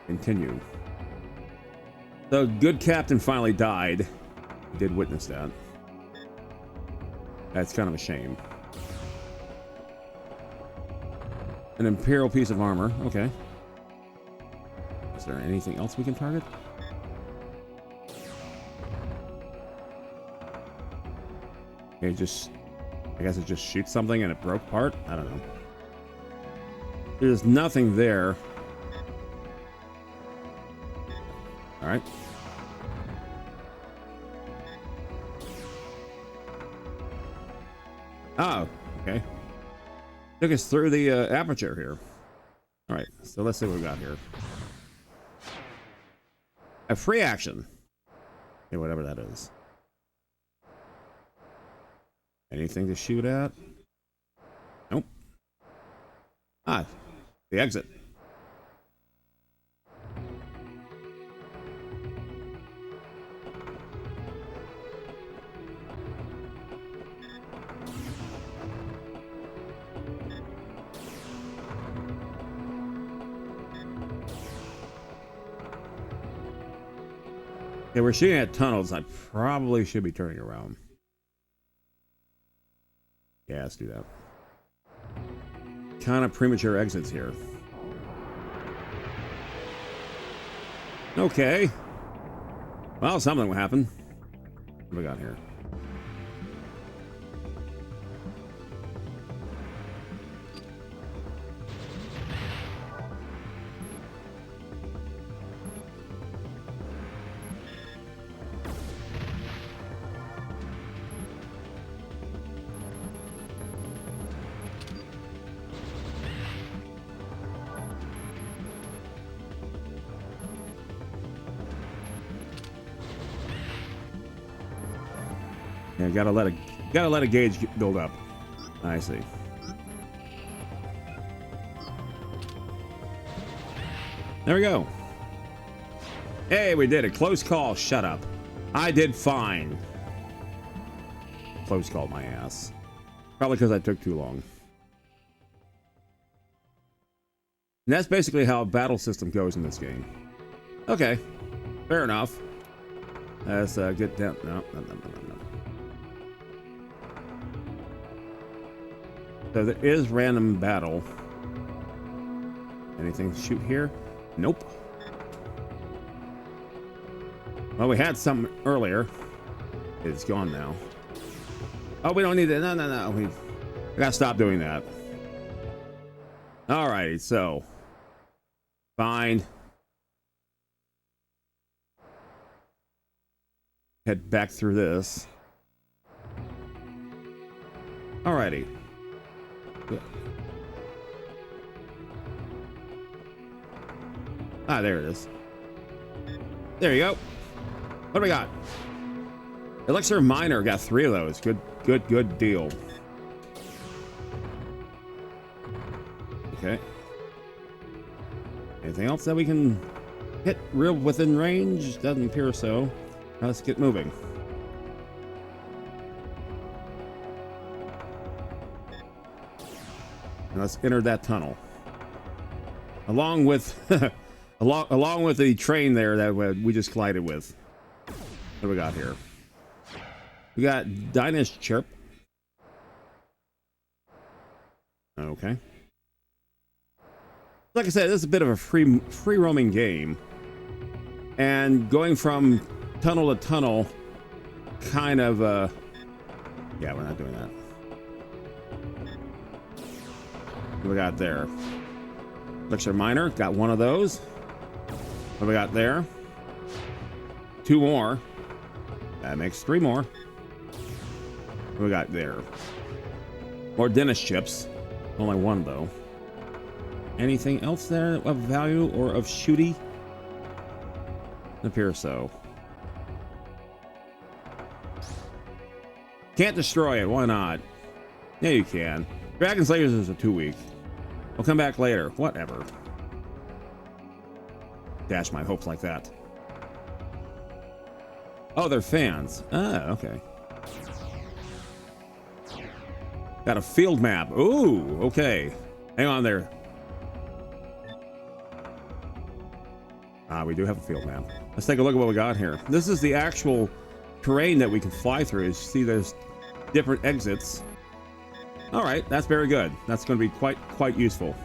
Continue. The good captain finally died. I did witness that. That's kind of a shame. An imperial piece of armor. Okay. Is there anything else we can target? Okay, I guess it just shoots something and it broke apart. I don't know. There's nothing there. All right. Oh, okay. Took us through the aperture here. All right, so let's see what we got here. A free action. Okay, whatever that is. Anything to shoot at? Nope. Ah, the exit. Okay, we're shooting at tunnels. I probably should be turning around. Yeah, let's do that. Kind of premature exits here. Okay. Well, something will happen. What do we got here? Yeah, gotta let a gauge build up. I see. There we go. Hey, we did it. Close call. Shut up. I did fine. Close call my ass. Probably because I took too long. And that's basically how a battle system goes in this game. Okay. Fair enough. Let's get down. No. So there is random battle. Anything to shoot here? Nope. Well, we had some earlier. It's gone now. Oh, we don't need it. No. We gotta stop doing that. Alrighty, so. Fine. Head back through this. Alrighty. Good. Ah, there it is. There you go. What do we got? Elixir Miner, got 3 of those. Good deal. Okay. Anything else that we can hit real within range? Doesn't appear so. Now let's get moving. And let's enter that tunnel. Along with along with the train there that we just collided with. What do we got here? We got Dinah's Chirp. Okay. Like I said, this is a bit of a free roaming game. And going from tunnel to tunnel, kind of yeah, we're not doing that. What we got there? Elixir Miner, got 1 of those. What we got there? 2 more. That makes 3 more. What we got there? More dentist chips. Only 1 though. Anything else there of value or of shooty? It appears so. Can't destroy it. Why not? Yeah, you can. Dragon Slayers is a 2 week. I'll come back later. Whatever. Dash my hopes like that. Oh, they're fans. Ah, okay. Got a field map. Ooh, okay. Hang on there. Ah, we do have a field map. Let's take a look at what we got here. This is the actual terrain that we can fly through. You see there's different exits. All right, that's very good. That's going to be quite useful.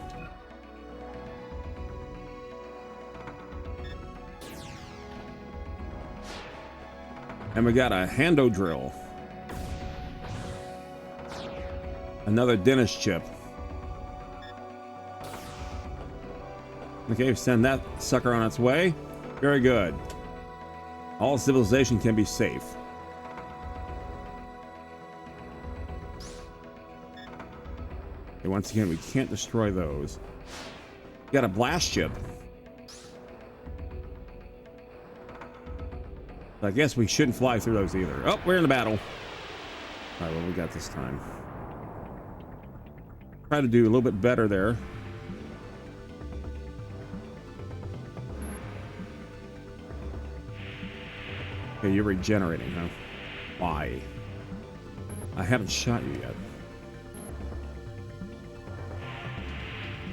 And we got a hando drill. Another dentist chip. Okay, send that sucker on its way. Very good. All civilization can be safe. Okay, once again, we can't destroy those. Got a blast ship. I guess we shouldn't fly through those either. Oh, we're in the battle. All right, what we got this time? Try to do a little bit better there. Okay, you're regenerating, huh? Why? I haven't shot you yet.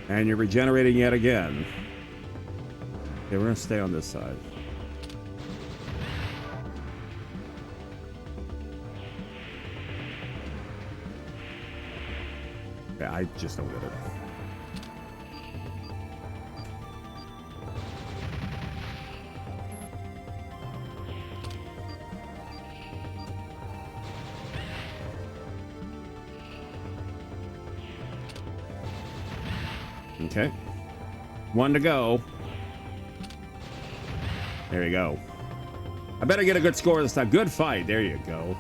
And you're regenerating yet again. Okay, we're gonna stay on this side. Yeah, I just don't get it. Okay. One to go. There you go. I better get a good score this time. Good fight. There you go.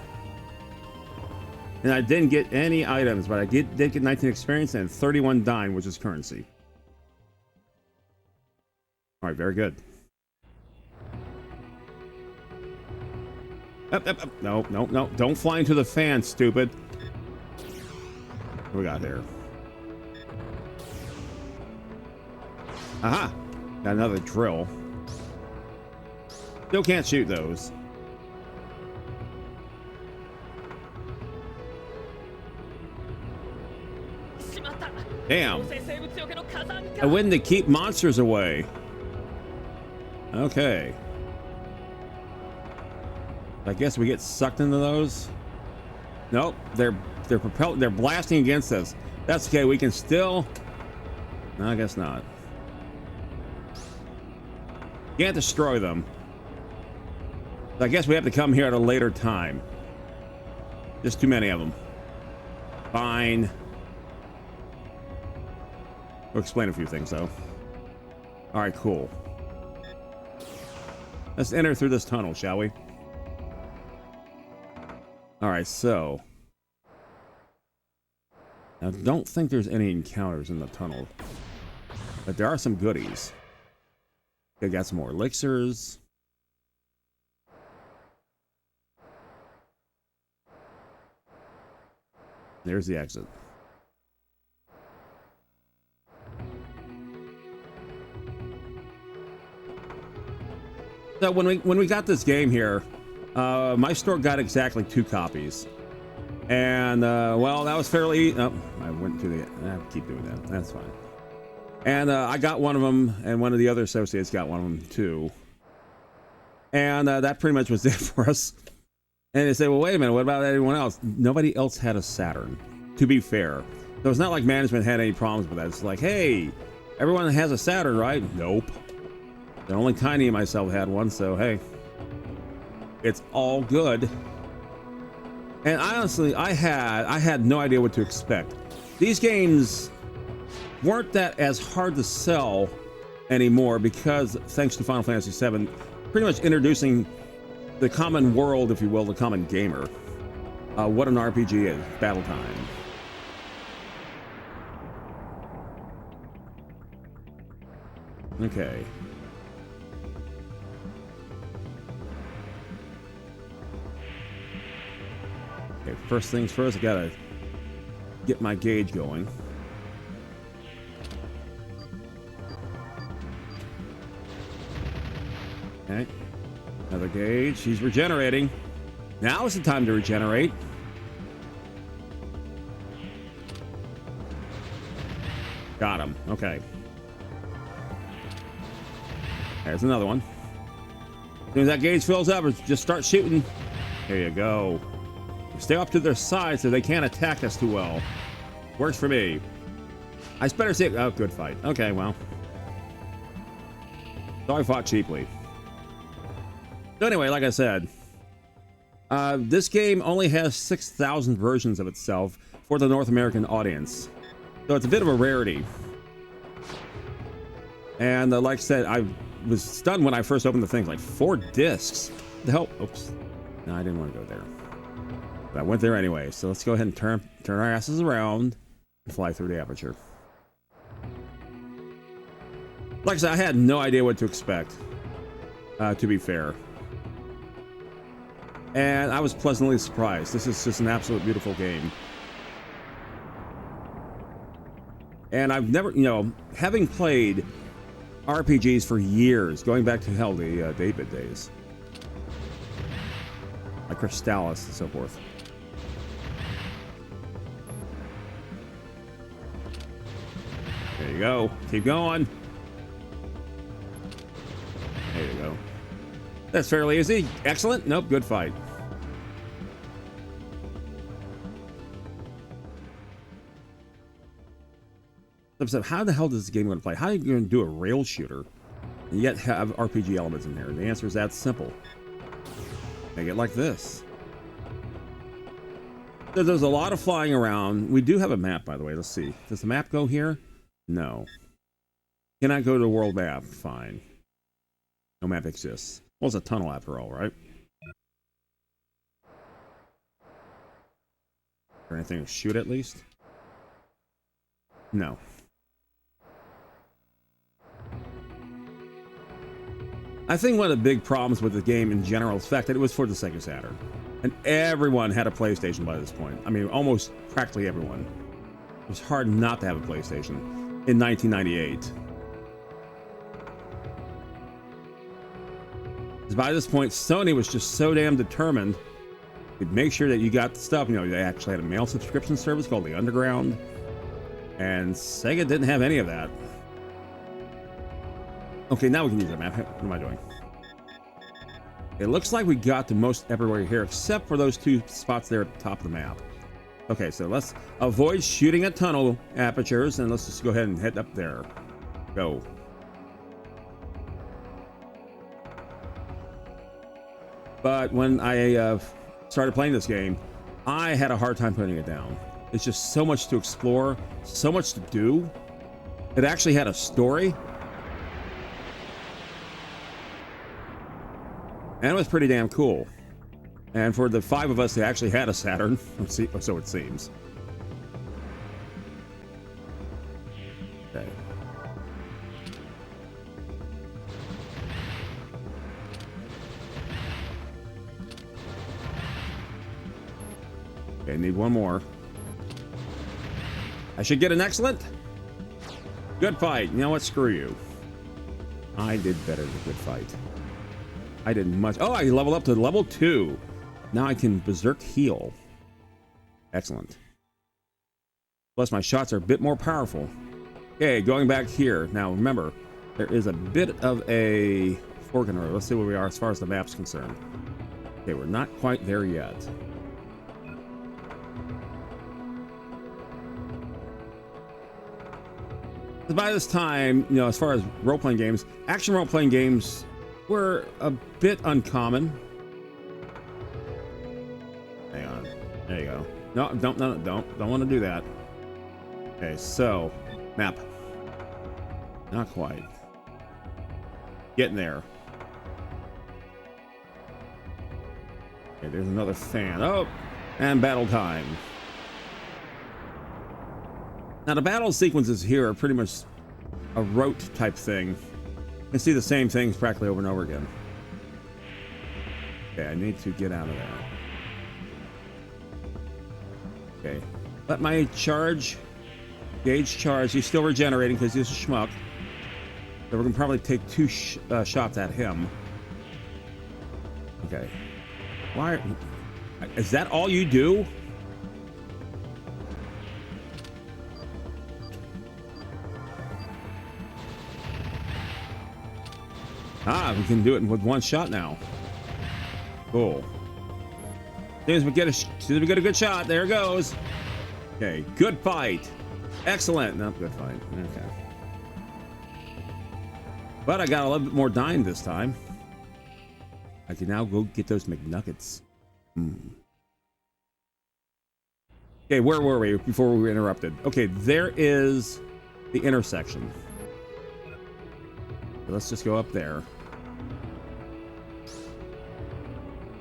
And I didn't get any items, but I did get 19 experience and 31 dime, which is currency. All right, very good. Up, up, up. No, no, no. Don't fly into the fan, stupid. What we got here? Aha! Got another drill. Still can't shoot those. Damn. I win to keep monsters away. Okay. I guess we get sucked into those. Nope, they're propelled. They're blasting against us. That's okay. We can still. No, I guess not. Can't destroy them. I guess we have to come here at a later time. Just too many of them. Fine. We'll explain a few things though. All right, cool. Let's enter through this tunnel, shall we? All right, so now don't think there's any encounters in the tunnel, but there are some goodies. They got some more elixirs. There's the exit. So when we got this game here, my store got exactly 2 copies, and well, that was fairly. Oh, I went to the. I keep doing that. That's fine. And I got one of them, and one of the other associates got one of them too. And that pretty much was it for us. And they say, well, wait a minute, what about everyone else? Nobody else had a Saturn, to be fair. So it's not like management had any problems with that. It's like, hey, everyone has a Saturn, right? Nope. The only Tiny and myself had one, so hey, it's all good. And honestly, I had no idea what to expect. These games weren't that as hard to sell anymore because thanks to Final Fantasy VII, pretty much introducing the common world, if you will, the common gamer. What an RPG is. Battle time. Okay. Okay, first things first, I gotta get my gauge going. Okay, another gauge. He's regenerating. Now is the time to regenerate. Got him. Okay. There's another one. As soon as that gauge fills up, just start shooting. There you go. Stay up to their side so they can't attack us too well. Works for me. I better say, oh, good fight. Okay, well. So I fought cheaply. So anyway, like I said, this game only has 6,000 versions of itself for the North American audience. So it's a bit of a rarity. And like I said, I was stunned when I first opened the thing, like 4 discs. the hell? Oops. No, I didn't want to go there. But I went there anyway. So let's go ahead and turn our asses around and fly through the aperture. Like I said, I had no idea what to expect, to be fair. And I was pleasantly surprised. This is just an absolute beautiful game. And I've never, you know, having played RPGs for years, going back to hell, the David days, like Crystalis and so forth. There you go. Keep going. There you go. That's fairly easy. Excellent. Nope. Good fight. So how the hell does this game going to play? How are you going to do a rail shooter and yet have RPG elements in there? And the answer is that simple. Make it like this. So there's a lot of flying around. We do have a map, by the way. Let's see. Does the map go here? No. Can I go to the world map? Fine. No map exists. Well, it's a tunnel after all, right? Or anything to shoot at least? No. I think one of the big problems with the game in general is the fact that it was for the Sega Saturn. And everyone had a PlayStation by this point. I mean, almost practically everyone. It was hard not to have a PlayStation in 1998. Because by this point, Sony was just so damn determined to make sure that you got the stuff. You know, they actually had a mail subscription service called the Underground. And Sega didn't have any of that. Okay, now we can use that map. What am I doing? It looks like we got to most everywhere here, except for those two spots there at the top of the map. Okay, so let's avoid shooting at tunnel apertures, and let's just go ahead and head up there. Go. But when I started playing this game, I had a hard time putting it down. It's just so much to explore, so much to do. It actually had a story. And it was pretty damn cool. And for the 5 of us that actually had a Saturn, so it seems. Okay. Okay, need one more. I should get an excellent. Good fight. You know what? Screw you. I did better than a good fight. I did much. Oh, I leveled up to level 2. Now I can berserk heal. Excellent. Plus my shots are a bit more powerful. Okay, going back here. Now remember, there is a bit of a fork in the road. Let's see where we are as far as the map's concerned. Okay, we're not quite there yet. By this time, you know, as far as role-playing games, action role-playing games were a bit uncommon. Hang on. There you go. No, don't want to do that. Okay, so map. Not quite. Getting there. Okay, there's another fan. Oh, and battle time. Now the battle sequences here are pretty much a rote type thing. You can see the same things practically over and over again. Okay, I need to get out of there. Okay, let my gauge charge. He's still regenerating because he's a schmuck. So we're gonna probably take 2 shots at him. Okay. Why? Is that all you do? Ah, we can do it with 1 shot now. Cool. As soon as we get a good shot, there it goes. Okay, good fight. Excellent. No, good fight. Okay. But I got a little bit more dying this time. I can now go get those McNuggets. Okay, where were we before we were interrupted? Okay, there is the intersection. So let's just go up there.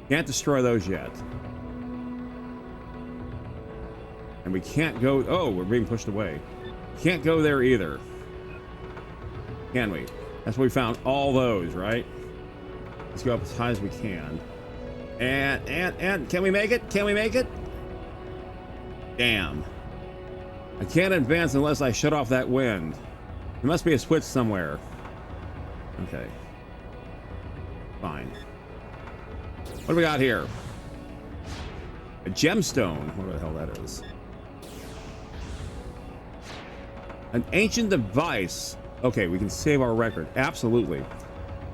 Can't destroy those yet. And we can't go... Oh, we're being pushed away. Can't go there either. Can we? That's what we found. All those, right? Let's go up as high as we can. And can we make it? Can we make it? Damn. I can't advance unless I shut off that wind. There must be a switch somewhere. Okay. Fine. What do we got here? A gemstone. What the hell that is? An ancient device. Okay, we can save our record. Absolutely.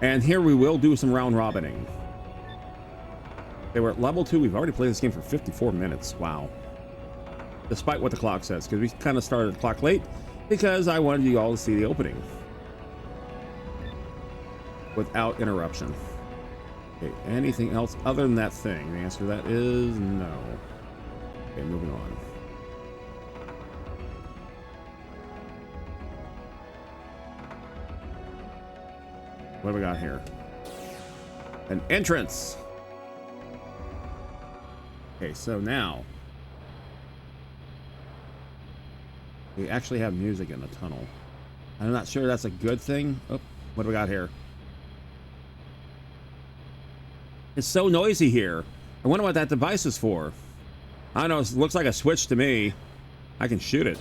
And here we will do some round robining. Okay, we're at level 2. We've already played this game for 54 minutes. Wow. Despite what the clock says, because we kind of started the clock late because I wanted you all to see the opening without interruption. Okay, anything else other than that thing? The answer to that is no. Okay, moving on. What do we got here? An entrance. Okay, so now we actually have music in the tunnel. I'm not sure that's a good thing. Oh, what do we got here? It's so noisy here. I wonder what that device is for. I don't know. It looks like a switch to me. I can shoot it.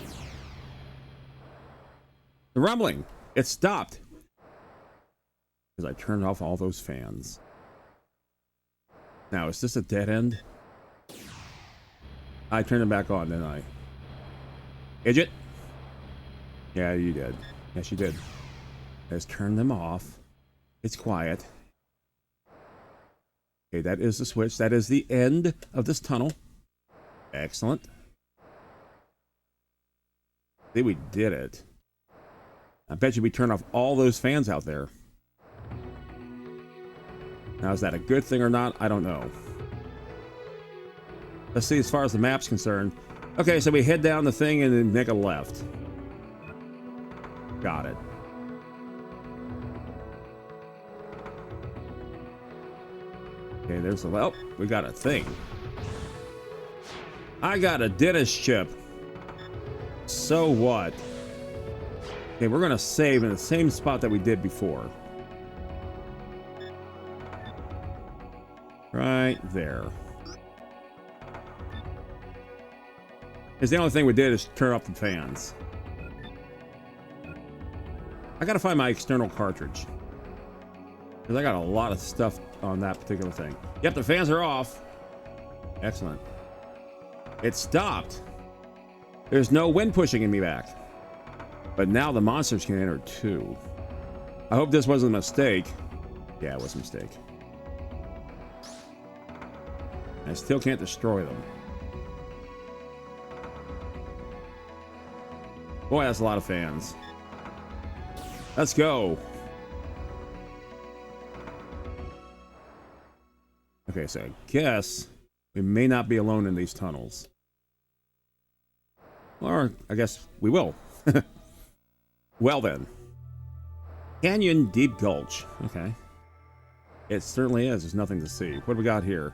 The rumbling. It stopped. Because I turned off all those fans. Now, is this a dead end? I turned them back on, didn't I? Idjit? Yeah, you did. Yes, you did. Let's turn them off. It's quiet. Okay, that is the switch. That is the end of this tunnel. Excellent. See, we did it. I bet you we turned off all those fans out there. Now, is that a good thing or not? I don't know. Let's see as far as the map's concerned. Okay, so we head down the thing and then make a left. Got it. Okay, there's a... Well, we got a thing. I got a dentist chip. So what? Okay, we're going to save in the same spot that we did before. Right there. Because the only thing we did is turn off the fans. I gotta find my external cartridge. Because I got a lot of stuff on that particular thing. Yep, the fans are off. Excellent. It stopped. There's no wind pushing me back. But now the monsters can enter too. I hope this wasn't a mistake. Yeah, it was a mistake. I still can't destroy them. Boy, that's a lot of fans. Let's go. Okay, so I guess we may not be alone in these tunnels. Or I guess we will. Well then. Canyon Deep Gulch. Okay. It certainly is. There's nothing to see. What do we got here?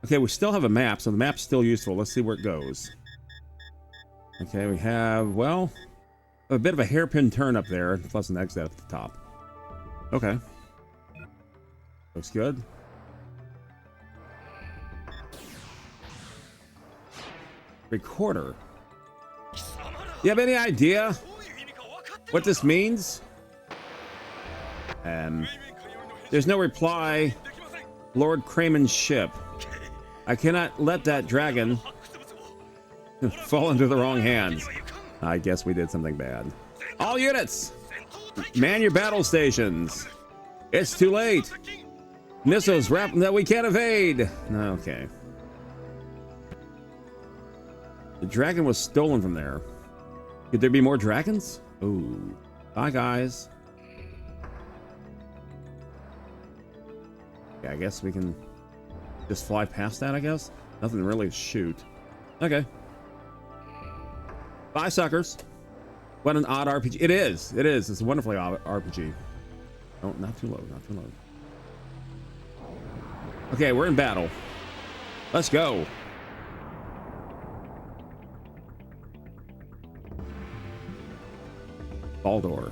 Okay, we still have a map, so the map's still useful. Let's see where it goes. Okay, we have, well, a bit of a hairpin turn up there, plus an exit at the top. Okay. Looks good. Recorder. You have any idea what this means? There's no reply. Lord Kramen's ship. I cannot let that dragon fall into the wrong hands. I guess we did something bad. All units, man your battle stations. It's too late. Missiles wrapped that we can't evade. Okay. The dragon was stolen from there. Could there be more dragons? Ooh. Bye, guys. Yeah, I guess we can just fly past that, I guess. Nothing to really shoot. Okay. Bye, suckers. What an odd RPG. It is. It is. It's a wonderfully odd RPG. Oh, not too low. Not too low. Okay, we're in battle. Let's go. Baldur.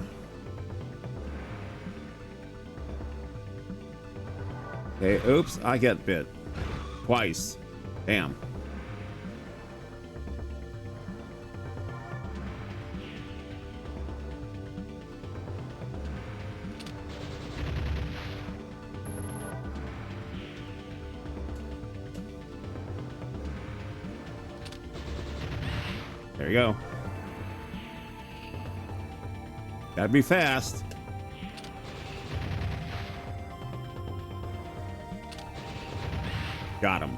Okay, oops, I get bit. Twice. Damn. There you go. Gotta be fast. Got him.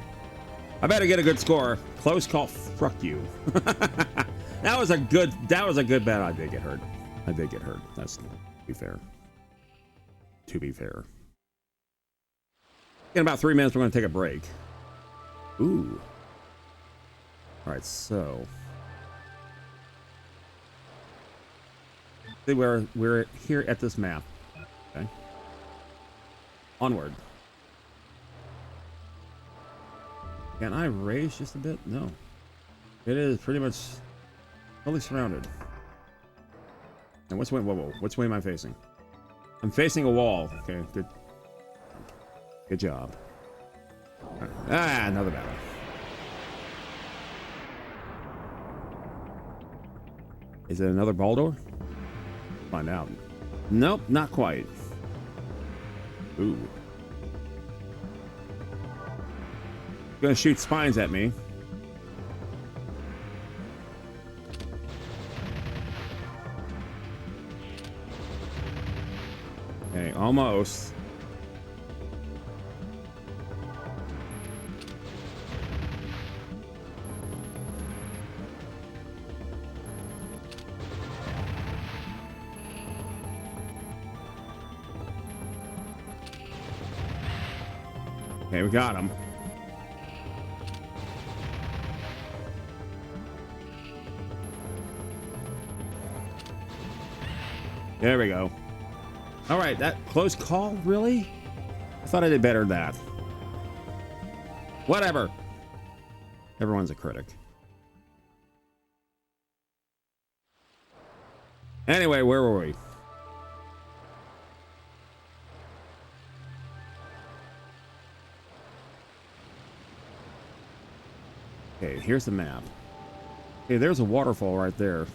I better get a good score. Close call. Fuck you. That was a good bet. I did get hurt. That's to be fair. To be fair. In about 3 minutes, we're going to take a break. Ooh. All right, so. See, we're here at this map. Okay. Onward. Can I raise just a bit? No. It is pretty much totally surrounded. And which way? Whoa. Which way am I facing? I'm facing a wall. Okay, good. Good job. Ah, another battle. Is it another Baldur? Find out. Nope, not quite. Ooh. Gonna shoot spines at me. Okay, almost. Okay, we got him. There we go. All right, that close call, really? I thought I did better than that. Whatever. Everyone's a critic. Anyway, where were we? Okay, here's the map. Okay, there's a waterfall right there.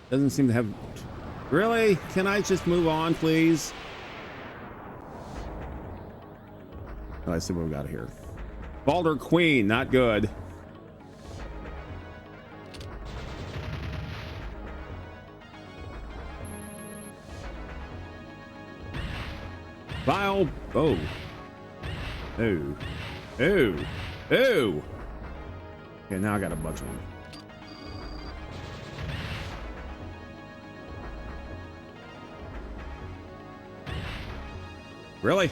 Doesn't seem to have... Really? Can I just move on, please? Oh, let's see what we got here. Baldur Queen, not good. Vile. Oh. Ooh. Ooh. Ooh. Okay, now I got a bunch of them. Really?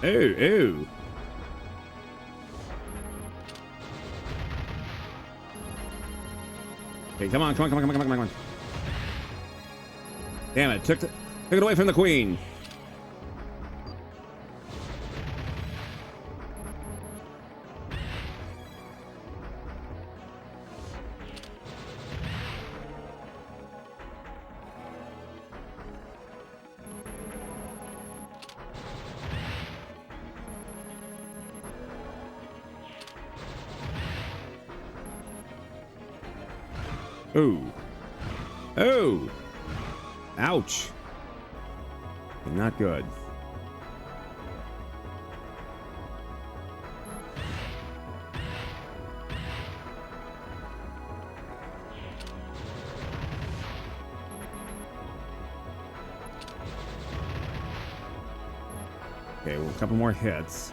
Ooh, ooh. Okay, come on. Damn it, took it away from the queen. Ooh. Oh. Ouch. Not good. Okay, well, a couple more hits.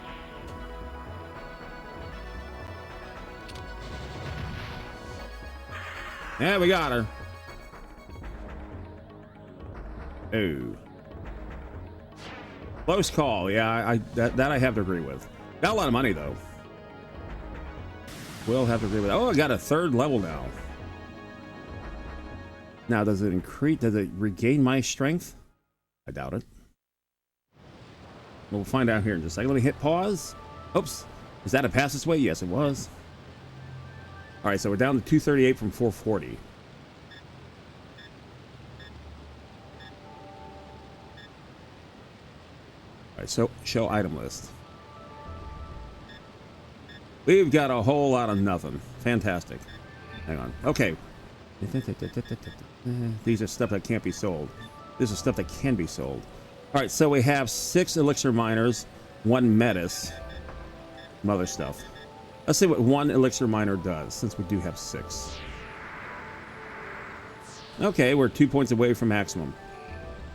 Yeah, we got her. Ooh. Close call. Yeah, that I have to agree with. Got a lot of money though. Will have to agree with that. Oh, I got a third level now. Now, does it increase? Does it regain my strength? I doubt it. We'll find out here in just a second. Let me hit pause. Oops. Is that a pass this way? Yes, it was. All right, so we're down to 238 from 440. All right, so show item list. We've got a whole lot of nothing. Fantastic. Hang on. Okay. These are stuff that can't be sold. This is stuff that can be sold. All right, so we have 6 elixir miners, 1 metis, some other stuff. Let's see what 1 elixir miner does, since we do have 6. Okay, we're 2 points away from maximum.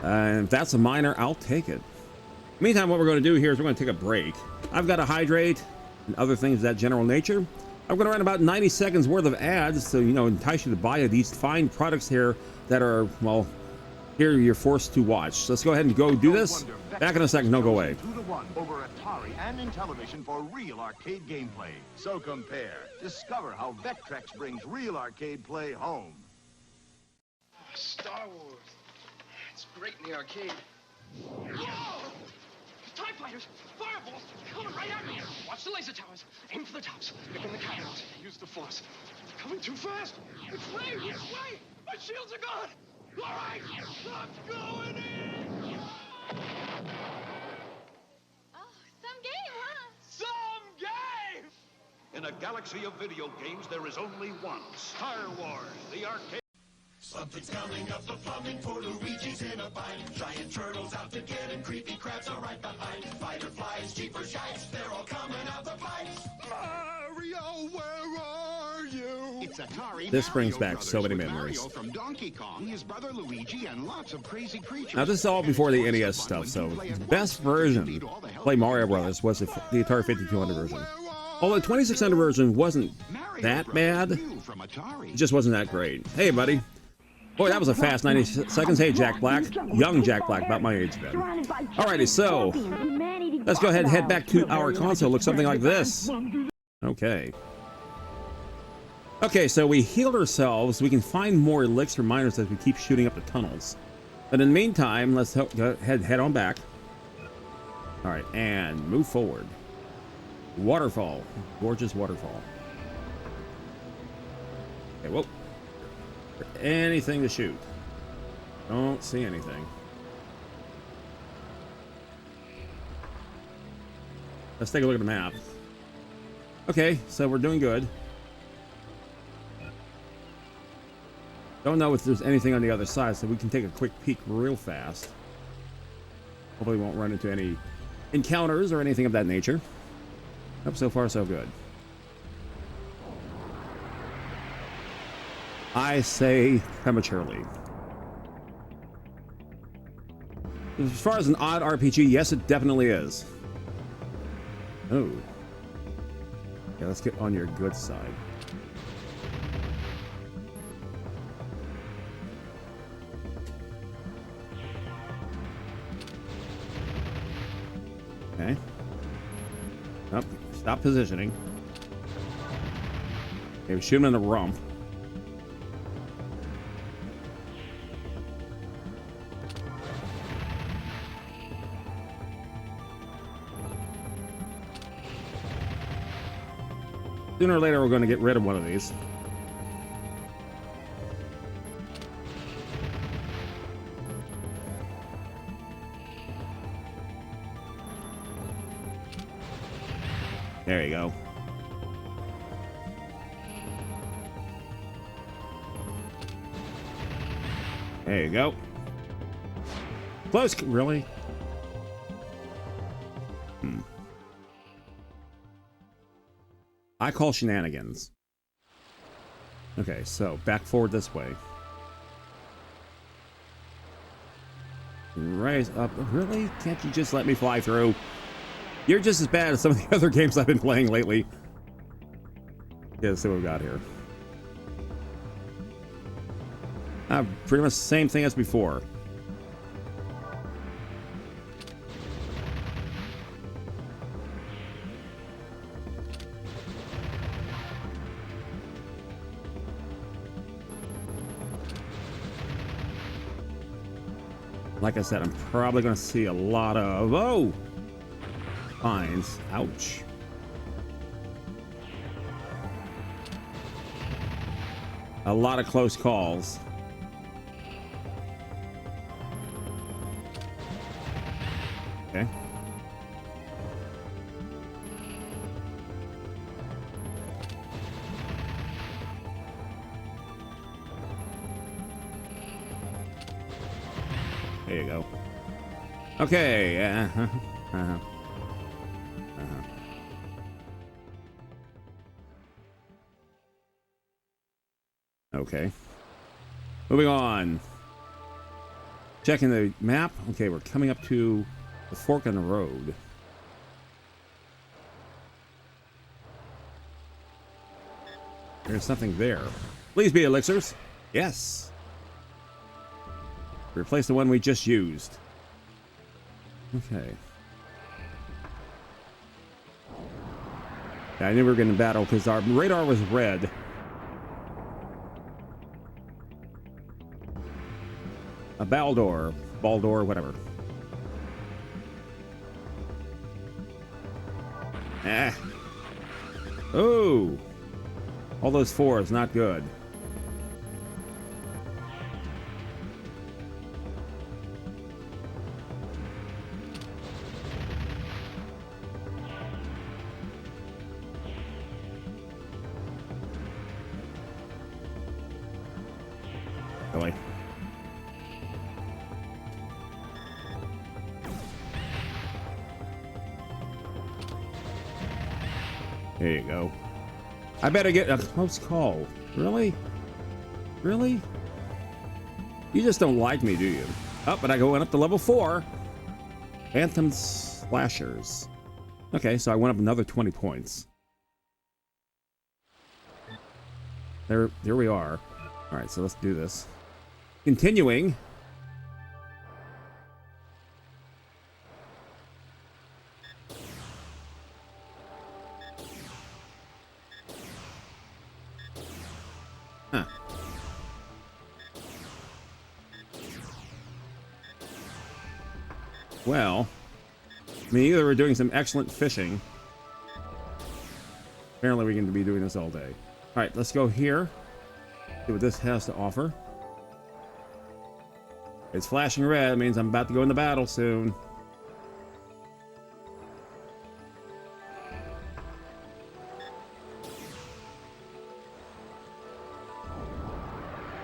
And if that's a miner, I'll take it. Meantime, what we're going to do here is we're going to take a break. I've got to hydrate and other things of that general nature. I'm going to run about 90 seconds worth of ads to, entice you to buy these fine products here that are, well, here you're forced to watch. So let's go ahead and go do this. Back in a second. Don't go away. 2-to-1 over Atari and Intellivision for real arcade gameplay. So compare. Discover how Vectrex brings real arcade play home. Star Wars. It's great in the arcade. Whoa! TIE fighters! Fireballs! Coming right at me! Watch the laser towers. Aim for the tops. Pick in the cannons. Use the force. They're coming too fast. It's way! It's way! My shields are gone! All right! I'm going in! Oh, some game, huh? Some game! In a galaxy of video games, there is only one. Star Wars, the arcade. Something's coming up the plumbing for Luigi's in a bind. Giant turtles out to get him, creepy crabs are right behind. Fighter flies, cheaper shites, they're all coming out the pipes. Mario, where are you? It's Atari. This brings Mario back Brothers so many with memories. Mario from Donkey Kong, his brother Luigi, and lots of crazy creatures. Now, this is all before the NES stuff, so the best version to play Mario Brothers was the Atari 5200 version. Although the 2600 version wasn't that bad, it just wasn't that great. Hey, buddy. Boy, that was a fast 90 seconds. Hey, Jack Black. Young Jack Black, about my age then. Alrighty, so let's go ahead and head back to our console. Looks something like this. Okay. Okay, so we healed ourselves. We can find more elixir miners as we keep shooting up the tunnels. But in the meantime, let's go ahead head on back. Alright, and move forward. Waterfall. Gorgeous waterfall. Okay, whoa. Anything to shoot. Don't see anything. Let's take a look at the map. Okay, so we're doing good. Don't know if there's anything on the other side, so we can take a quick peek real fast. Hopefully we won't run into any encounters or anything of that nature. Nope, so far so good. I say prematurely. As far as an odd RPG, yes, it definitely is. Oh. Yeah, let's get on your good side. Okay. Nope. Stop positioning. Okay, we shoot him in the rump. Sooner or later, we're going to get rid of one of these. There you go. There you go. Close, really? I call shenanigans. Okay, so back forward this way. Rise up. Really? Can't you just let me fly through? You're just as bad as some of the other games I've been playing lately. Yeah, let's see what we've got here. Pretty much the same thing as before. like I said, I'm probably going to see a lot of... Oh! Fines. Ouch. A lot of close calls. Okay. There you go. Okay. Okay. Moving on. Checking the map. Okay, we're coming up to the fork in the road. There's something there. Please be elixirs. Yes. Replace the one we just used. Okay. Yeah, I knew we were going to battle because our radar was red. A Baldor, whatever. Ah. Oh. All those fours, not good. Really? There you go. I better get a close call. Really? Really? You just don't like me, do you? Oh, but I go up to level 4. Phantom Slashers. Okay, so I went up another 20 points. There we are. All right, so let's do this. Continuing. Huh. Well, I mean, either we're doing some excellent fishing. Apparently, we can be doing this all day. All right, let's go here. See what this has to offer. It's flashing red. It means I'm about to go into battle soon.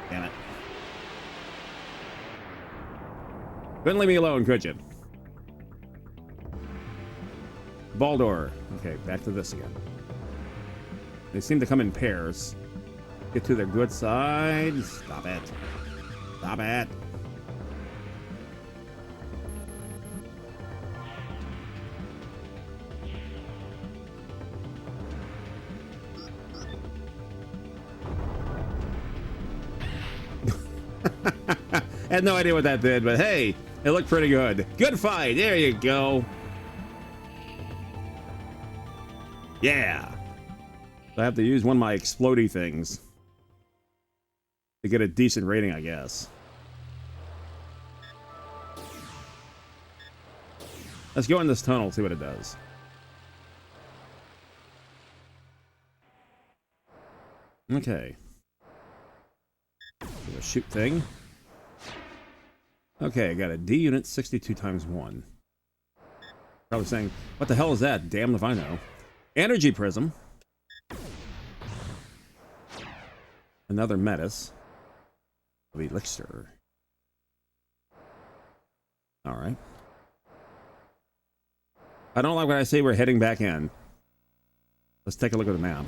Damn it. Couldn't leave me alone, could you? Baldor. Okay, back to this again. They seem to come in pairs. Get to their good side. Stop it. Stop it. Had no idea what that did, but hey, it looked pretty good. Good fight. There you go. Yeah. So I have to use one of my explodey things to get a decent rating, I guess. Let's go in this tunnel, see what it does. Okay. Do a shoot thing. Okay, I got a D unit 62 times 1. Probably saying, what the hell is that? Damn if I know. Energy prism. Another metis of elixir. All right. I don't like what I say. We're heading back in. Let's take a look at the map.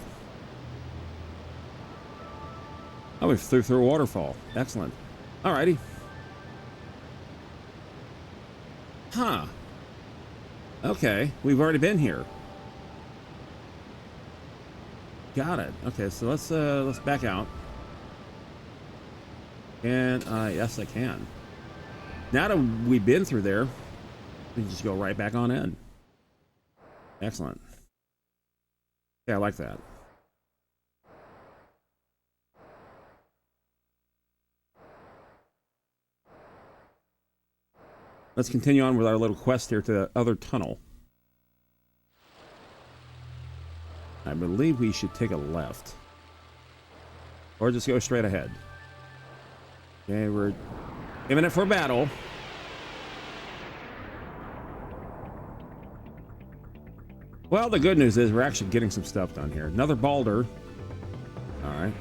Oh, we flew through a waterfall. Excellent. Alrighty. Huh. Okay, we've already been here. Got it. Okay, so let's back out. And yes, I can. Now that we've been through there, we can just go right back on in. Excellent. Yeah, I like that. Let's continue on with our little quest here to the other tunnel. I believe we should take a left. Or just go straight ahead. Okay, we're imminent for battle. Well, the good news is we're actually getting some stuff done here. Another Balder. Alright.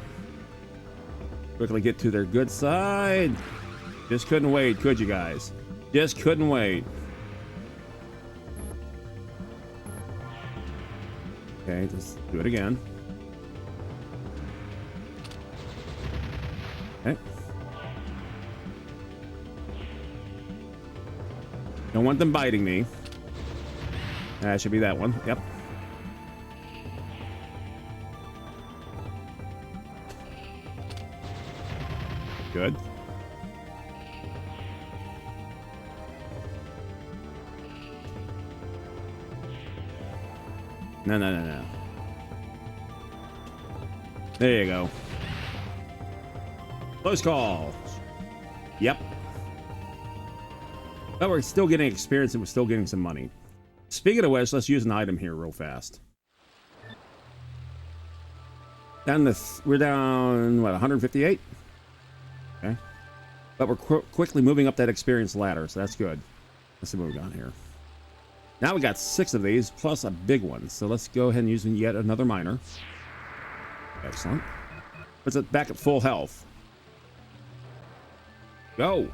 Quickly get to their good side. Just couldn't wait, could you guys? Just couldn't wait. Okay, let's do it again. Okay. Don't want them biting me. That should be that one. Yep. Good. No. There you go. Close call. Yep. But we're still getting experience and we're still getting some money. Speaking of which, let's use an item here real fast. We're down, what, 158? Okay. But we're quickly moving up that experience ladder, so that's good. Let's see what we got here. Now we got 6 of these, plus a big one. So let's go ahead and use yet another miner. Excellent. Puts it back at full health. Go!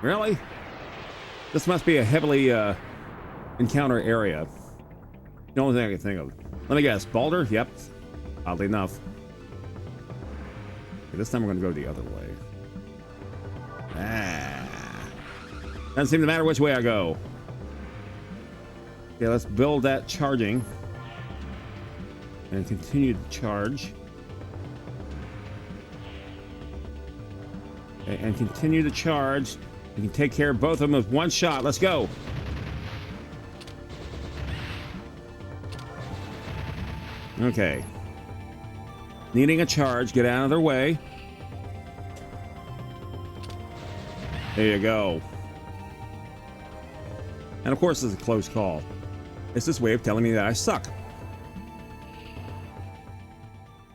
Really? This must be a heavily encounter area. The only thing I can think of. Let me guess. Balder? Yep. Oddly enough. Okay, this time we're going to go the other way. Doesn't seem to matter which way I go. Okay, let's build that charging. And continue to charge. Okay, and continue to charge. We can take care of both of them with one shot. Let's go. Okay. Needing a charge. Get out of their way. There you go. And of course, this is a close call. It's this way of telling me that I suck.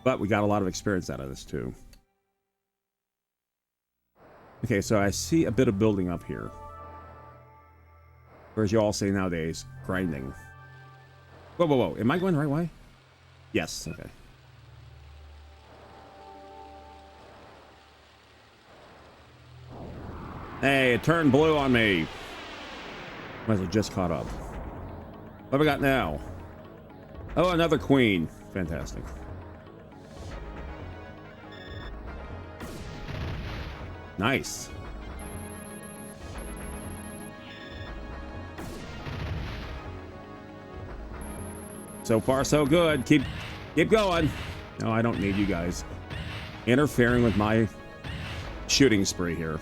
But we got a lot of experience out of this too. Okay, so I see a bit of building up here. Or as you all say nowadays, grinding. Whoa. Am I going the right way? Yes, okay. Hey, it turned blue on me. Might as well just caught up. What have we got now? Oh, another queen. Fantastic. Nice. So far, so good. Keep going. No, I don't need you guys interfering with my shooting spree here.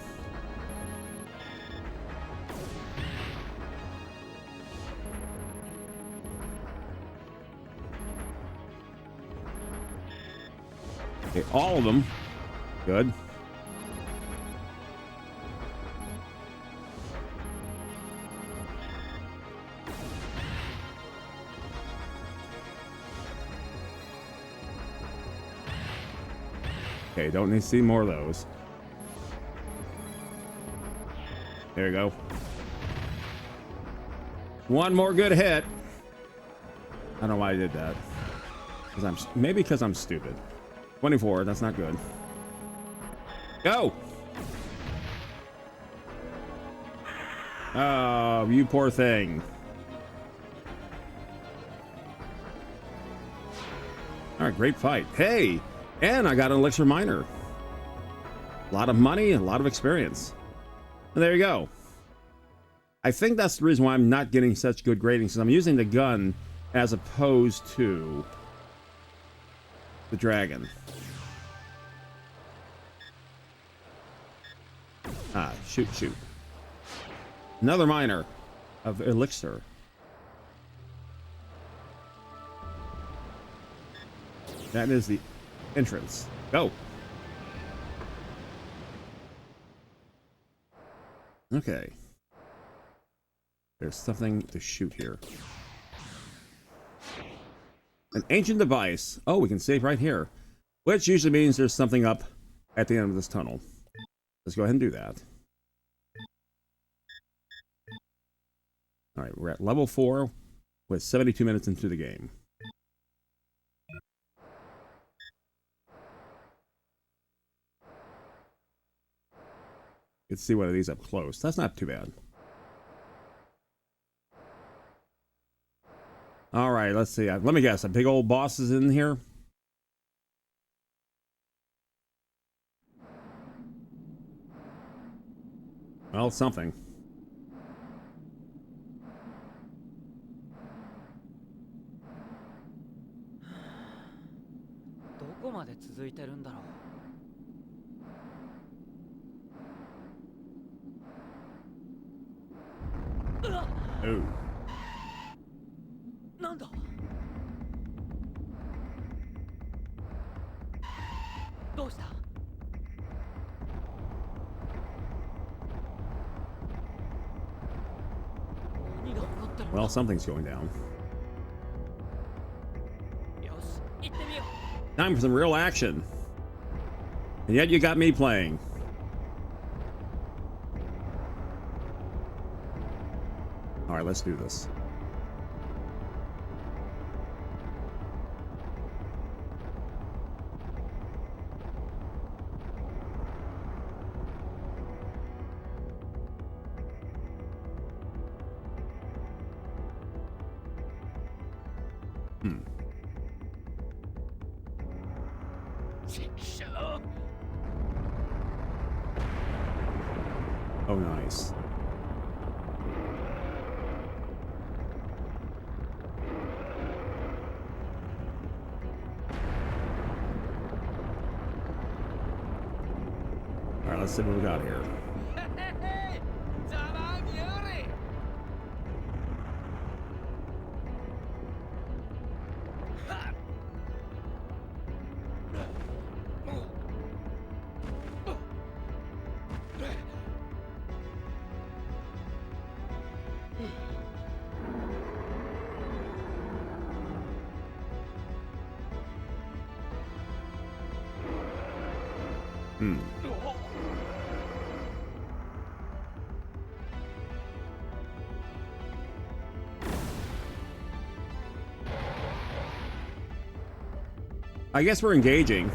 Okay, all of them. Good. Okay, don't need to see more of those. There you go. One more good hit. I don't know why I did that. Maybe because I'm stupid. 24, that's not good. Go! Oh, you poor thing. Alright, great fight. Hey! And I got an elixir miner. A lot of money and a lot of experience. And there you go. I think that's the reason why I'm not getting such good gradings, because I'm using the gun as opposed to the dragon. Ah, shoot. Another miner of elixir. That is the entrance. Go. Okay. There's something to shoot here. An ancient device. Oh, we can save right here. Which usually means there's something up at the end of this tunnel. Let's go ahead and do that. Alright, we're at level 4 with 72 minutes into the game. Let's see one of these up close. That's not too bad. Alright, let's see. Let me guess. A big old boss is in here? Well, something. Oh. なんだどうした Well, something's going down. Time for some real action. And yet you got me playing. Alright, let's do this. Oh, nice. All right, let's see what we got here. I guess we're engaging.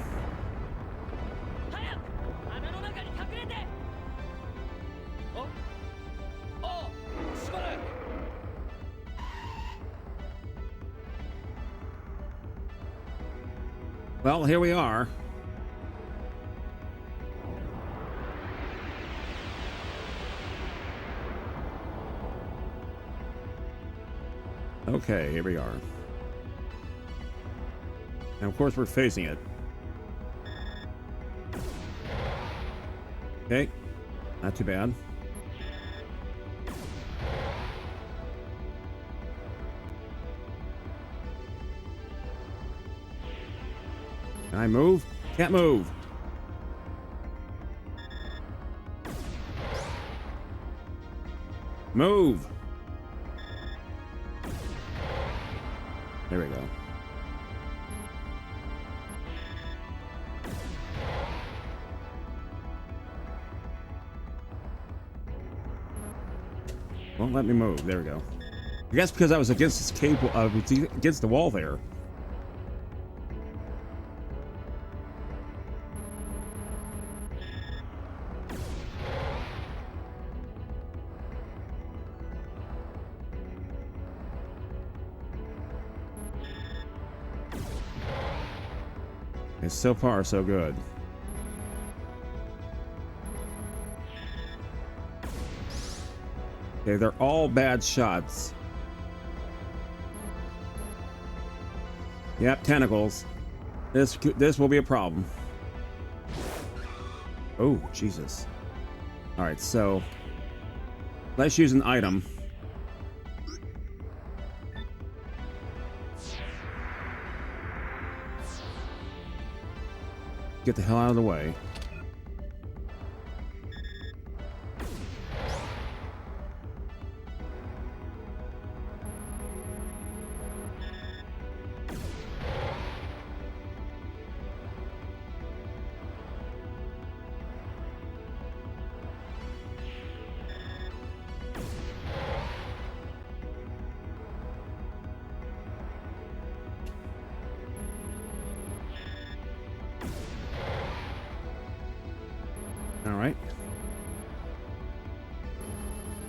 Well, here we are. Okay, here we are. And of course, we're facing it. Okay, not too bad. Can I move? Can't move. Move. There we go. Won't let me move. There we go. I guess because I was against this cable, against the wall there. And so far, so good. Okay, they're all bad shots. Yep, tentacles. This will be a problem. Oh, Jesus. All right, so let's use an item. Get the hell out of the way.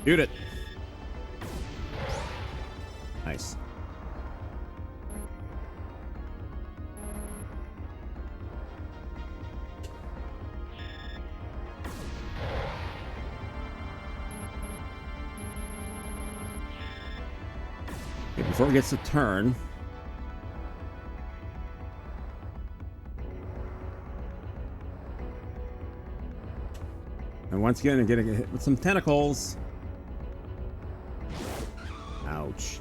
Shoot it. Nice. Okay, before it gets to turn. And once again, I'm getting hit with some tentacles. Ouch.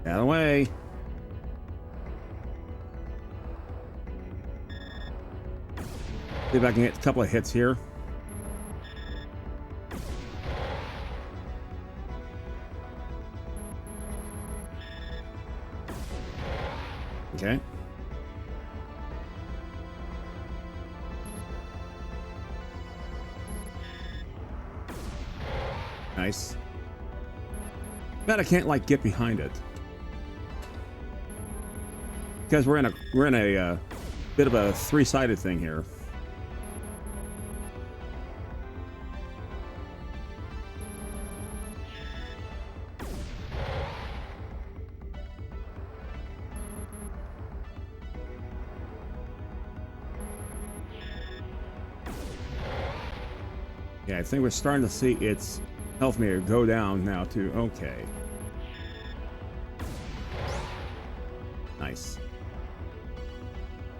Out of the way. See if I can get a couple of hits here. Okay. Nice. Bet I can't like get behind it because we're in a bit of a three-sided thing here. Yeah, I think we're starting to see its health meter go down now too. Okay. Nice.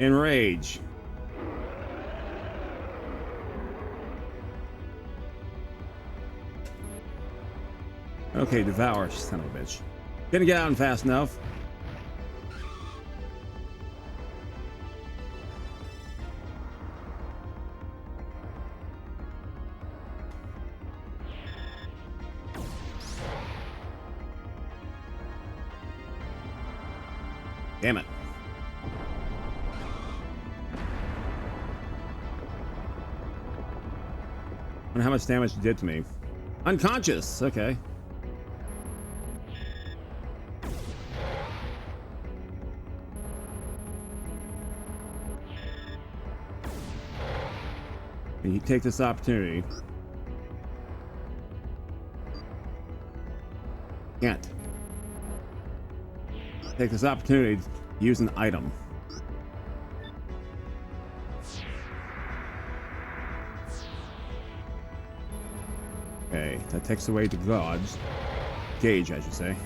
Enrage. Okay, devour, son of a bitch. Gonna get out and fast enough. Damn it. I wonder how much damage it did to me. Unconscious. Okay. And you take this opportunity. Can't. Take this opportunity to use an item. Okay, that takes away the gods. Gauge, I should say.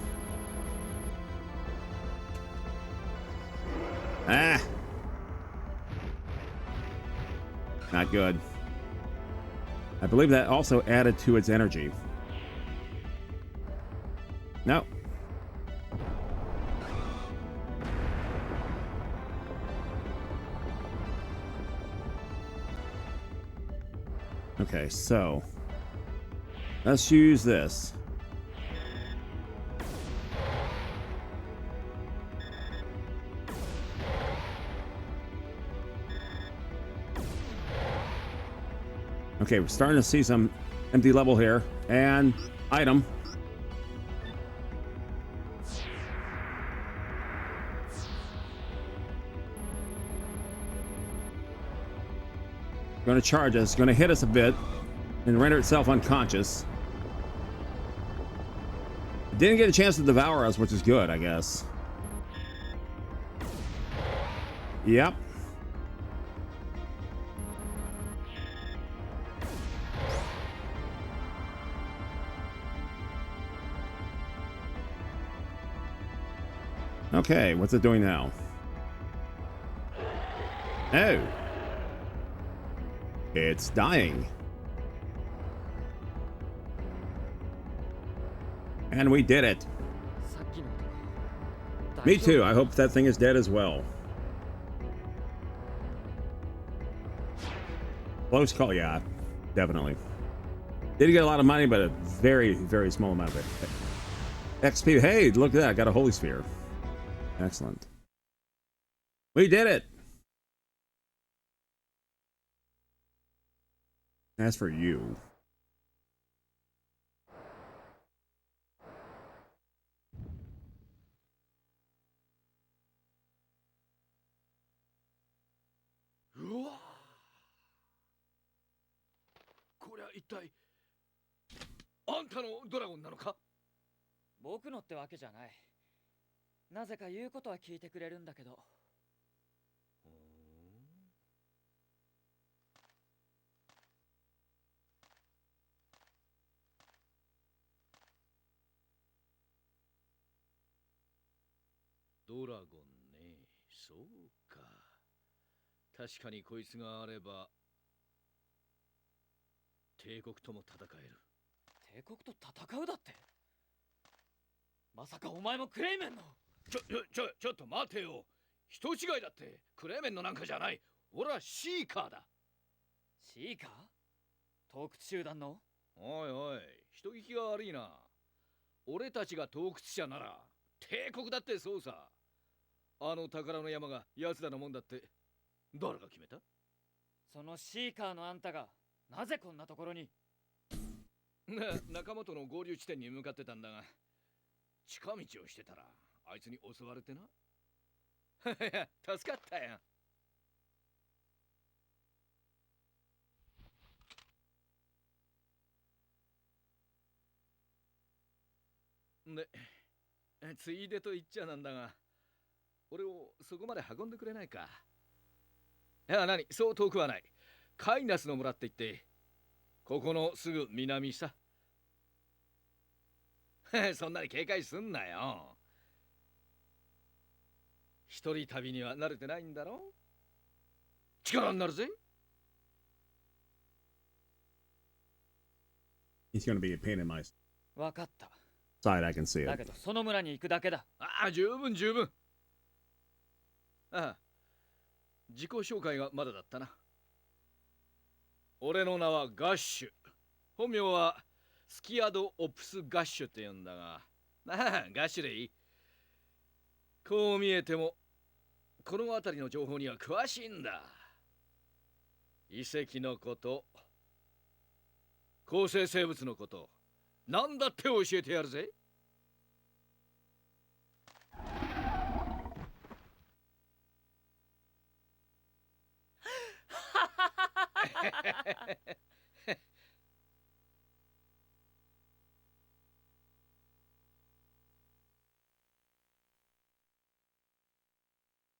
Ah! Not good. I believe that also added to its energy. No. Okay, so let's use this. Okay, we're starting to see some empty level here. And item. Going to charge us, going to hit us a bit and render itself unconscious. Didn't get a chance to devour us, which is good, I guess. Yep. Okay, what's it doing now? Oh. It's dying. And we did it. Me too. I hope that thing is dead as well. Close call, yeah. Definitely. Did get a lot of money, but a very, very small amount of it. XP. Hey, look at that. I got a holy sphere. Excellent. We did it. As for you. 一体あんたのドラゴンなのか？僕のってわけじゃない。なぜか言うことは聞いてくれるんだけど。ドラゴンね、そうか。確かにこいつがあれば帝国とも戦える。帝国と戦うだって？まさかお前もクレイメンの？ちょっと待てよ。人違いだって。クレーメンのなんかじゃない。俺はシーカーだ。シーカー？洞窟集団の？おいおい、人聞きが悪いな。俺たちが洞窟者なら帝国だってそうさ。あの宝の山が奴らのもんだって誰が決めた？そのシーカーのあんたがなぜこんなところに？仲間との合流地点に向かってたんだが、近道をしてたらあいつに襲われてな。助かったよ。で、ついでと言っちゃなんだが、俺をそこまで運んでくれないか？いや、何、そう遠くはない。カイナスの村って言って、ここのすぐ南さ。そんなに警戒すんなよ。一人旅には慣れてないんだろ？力になるぜ。He's going to be a pain in my わかった。side, I can see だ it. けどその村に行くだけだ。ああ、十分十分。ああ、自己紹介がまだだったな。俺の名はガッシュ。本名はスキアド・オプス・ガッシュって言うんだが、ああ、ガッシュでいい。こう見えてもこの辺りの情報には詳しいんだ。遺跡のこと、構成生物のこと、何だって教えてやるぜ。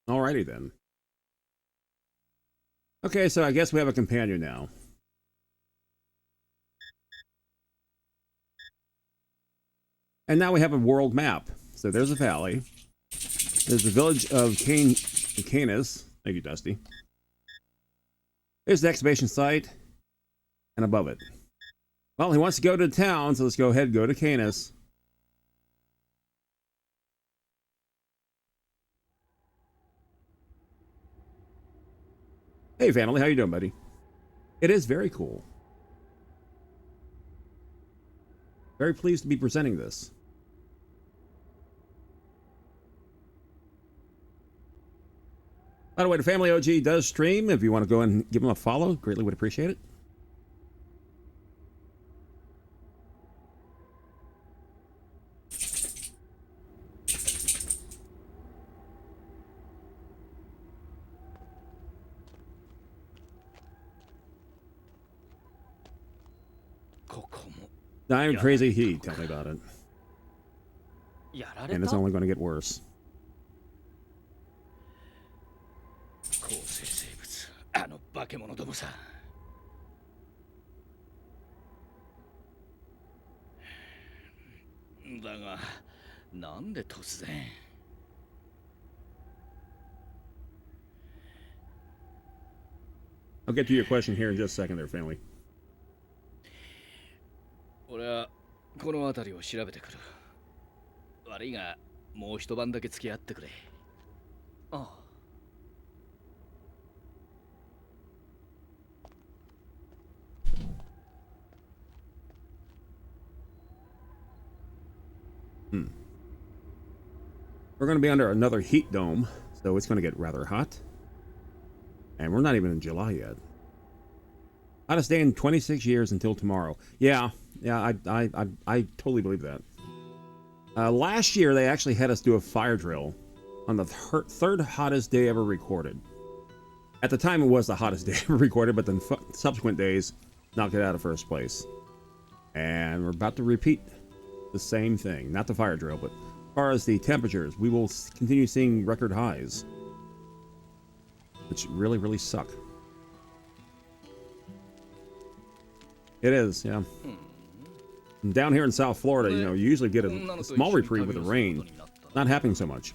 Alrighty then. Okay, so I guess we have a companion now. And now we have a world map. So there's a valley. There's the village of Canis. Thank you, Dusty. There's the excavation site. And above it. Well, he wants to go to the town, so let's go ahead and go to Canis. Hey family, how you doing, buddy? It is very cool. Very pleased to be presenting this. By the way, the Family OG does stream. If you want to go and give him a follow, greatly would appreciate it. I'm crazy heat. Tell me about it. And it's only going to get worse. 構成生物、あの化け物どもさ。だが、なんで突然。I'll get to your question here in just a second there, family. 俺はこの辺りを調べてくる。悪いが、もう一晩だけ付き合ってくれ。ああ。We're going to be under another heat dome, so it's going to get rather hot. And we're not even in July yet. Hottest day in 26 years until tomorrow. Yeah, I totally believe that. Last year, they actually had us do a fire drill on the third hottest day ever recorded. At the time, it was the hottest day ever recorded, but then subsequent days, knock it out of first place. And we're about to repeat the same thing. Not the fire drill, but as far as the temperatures, we will continue seeing record highs, which really, really suck. It is, yeah. And down here in South Florida, you know, you usually get a small reprieve with the rain. Not happening so much.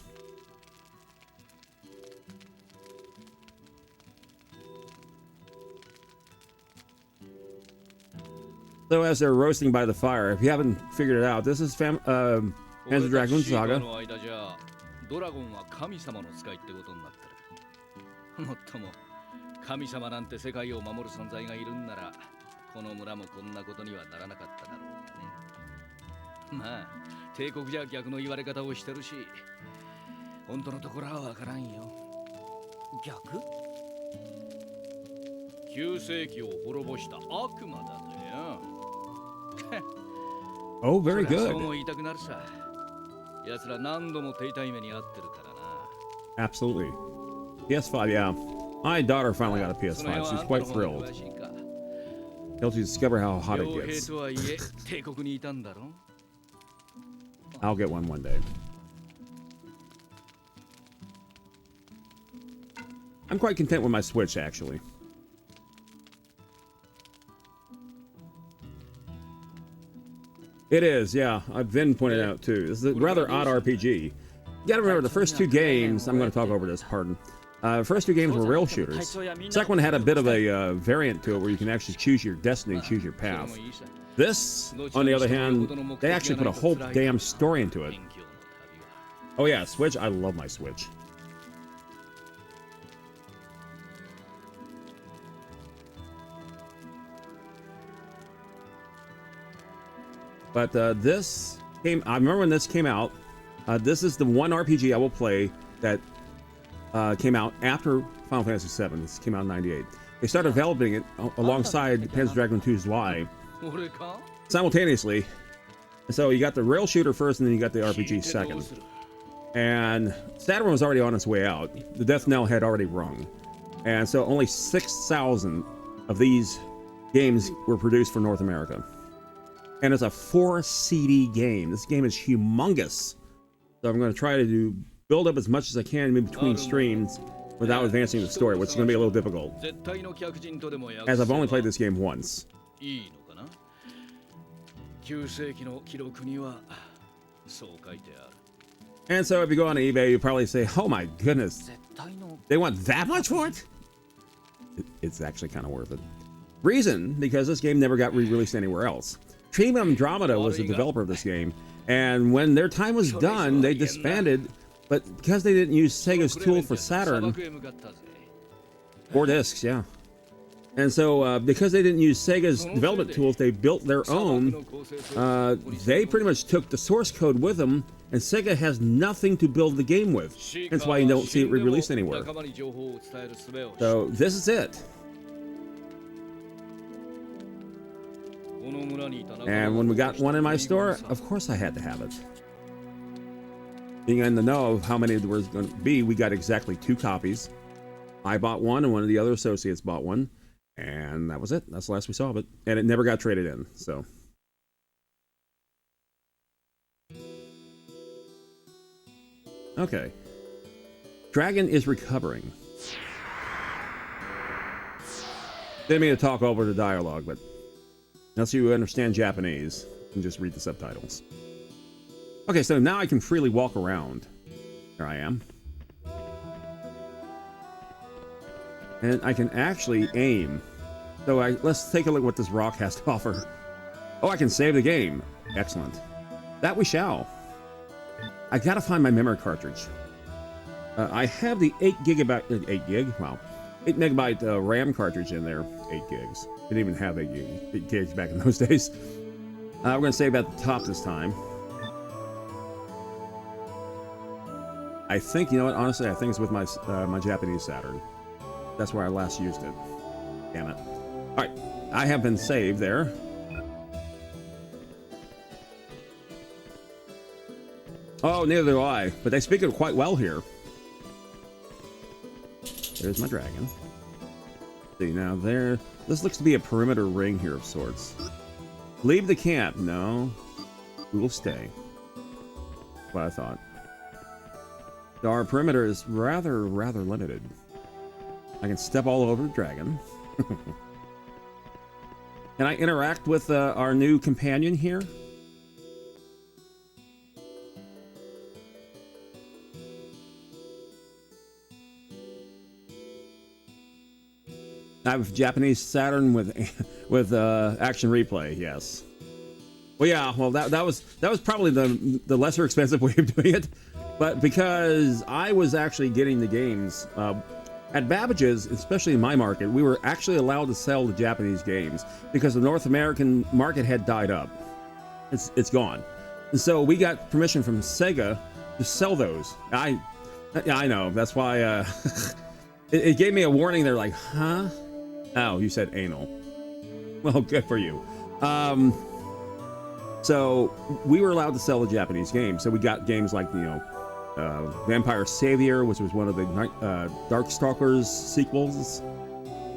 So as they're roasting by the fire, if you haven't figured it out, this is Panzer Dragoon Saga. ドラゴンは神様の使いってことになってる。もっとも神様なんて世界を守る存在がいるんなら、この村もこんなことにはならなかっただろうがね。まあ帝国じゃ逆の言われ方をしてるし、本当のところはわからんよ。逆？9世紀を滅ぼした悪魔だとよ。Oh, very good. そうも言いたくなるさ。奴ら何度も手痛い目に遭ってるからな。 Absolutely. PS5, yeah. My daughter finally got a PS5. She's quite thrilled. Till to discover how hot it gets. I'll get one day. I'm quite content with my Switch, actually. It is, yeah. I've been pointed out too. This is a rather odd RPG. You gotta remember, the first two games, I'm going to talk over this, pardon. First two games were rail shooters. Second one had a bit of a variant to it where you can actually choose your destiny, choose your path. This, on the other hand, they actually put a whole damn story into it. Oh yeah, Switch. I love my Switch. But this came, I remember when this came out. This is the one RPG I will play that came out after Final Fantasy VII. This came out in '98. They started developing it alongside Panzer Dragoon 2's Y simultaneously. So you got the rail shooter first, and then you got the RPG second. And Saturn was already on its way out. The death knell had already rung. And so only 6,000 of these games were produced for North America. And it's a 4 CD game. This game is humongous. So I'm going to try to build up as much as I can in between streams without advancing the story, which is going to be a little difficult, as I've only played this game once. And so if you go on eBay, you probably say, oh my goodness, they want that much for it? It's actually kind of worth it. Reason, because this game never got re-released anywhere else. Team Andromeda was the developer of this game, and when their time was done, they disbanded, but because they didn't use Sega's tool for Saturn, 4 discs, yeah. And so because they didn't use Sega's development tools, they built their own. They pretty much took the source code with them, and Sega has nothing to build the game with. That's why you don't see it re-released anywhere. So this is it. And when we got one in my store, of course I had to have it. Being in the know of how many there was going to be, we got exactly 2 copies. I bought one, and one of the other associates bought one. And that was it. That's the last we saw of it. And it never got traded in, so. Okay. Dragon is recovering. Didn't mean to talk over the dialogue, but unless you understand Japanese, you can just read the subtitles. Okay, so now I can freely walk around. Here I am. And I can actually aim. So let's take a look at what this rock has to offer. Oh, I can save the game. Excellent. That we shall. I gotta find my memory cartridge. I have the 8 megabyte RAM cartridge in there. 8 gigs. Didn't even have 8 gigs back in those days. We're gonna save at the top this time. I think, you know what, honestly, I think it's with my my Japanese Saturn. That's where I last used it. Damn it. Alright, I have been saved there. Oh, neither do I. But they speak it quite well here. There's my dragon. See, now there, this looks to be a perimeter ring here of sorts. Leave the camp. No, we will stay. What I thought. So our perimeter is rather limited. I can step all over the dragon. Can I interact with our new companion here? I have Japanese Saturn with action replay. Yes. Well, yeah. Well, that was probably the lesser expensive way of doing it, but because I was actually getting the games at Babbage's, especially in my market, we were actually allowed to sell the Japanese games because the North American market had died up. It's gone, and so we got permission from Sega to sell those. I know. That's why it gave me a warning. They're like, huh? Oh, you said anal. Well, good for you. So we were allowed to sell the Japanese games. So we got games like, Vampire Savior, which was one of the Darkstalkers sequels,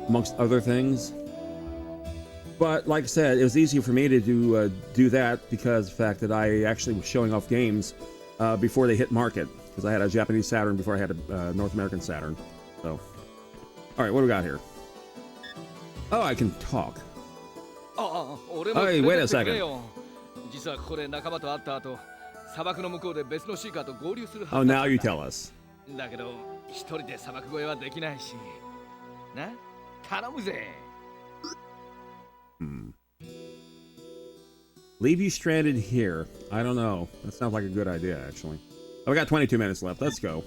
amongst other things. But like I said, it was easier for me to do that because of the fact that I actually was showing off games before they hit market. Because I had a Japanese Saturn before I had a North American Saturn. So, all right, what do we got here? Oh, I can talk. Hey, wait a second. Oh, now you tell us. Leave you stranded here. I don't know. That sounds like a good idea, actually. Oh, we got 22 minutes left. Let's go.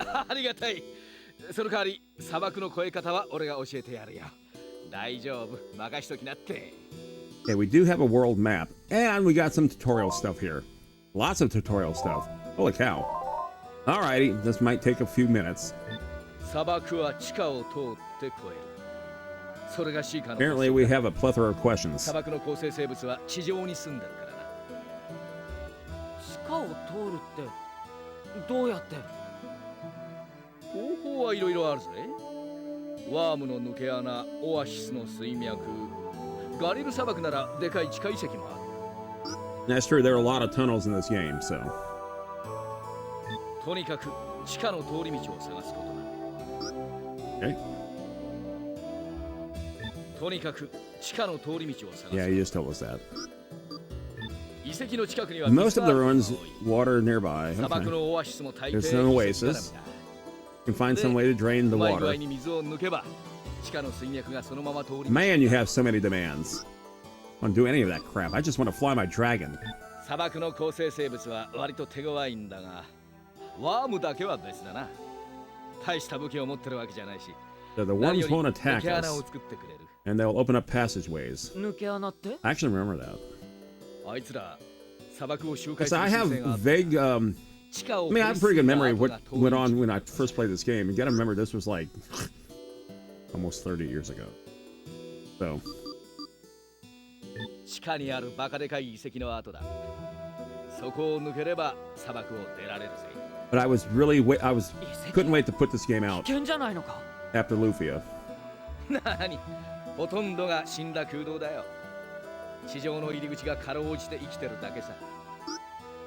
Okay, we do have a world map, and we got some tutorial stuff here. Lots of tutorial stuff. Holy cow. Alrighty, this might take a few minutes. Apparently, we have a plethora of questions. That's true, there are a lot of tunnels in this game, so. Okay. Yeah, you just told us that. Most of the ruins, water nearby. Okay. There's an oasis. You can find some way to drain the water. Man, you have so many demands. I don't want to do any of that crap. I just want to fly my dragon. So the worms won't attack us, and they'll open up passageways. I actually remember that. So I have vague, I mean, I have a pretty good memory of what went on when I first played this game. You gotta remember, this was like almost 30 years ago. So. But I was really, couldn't wait to put this game out after Lufia.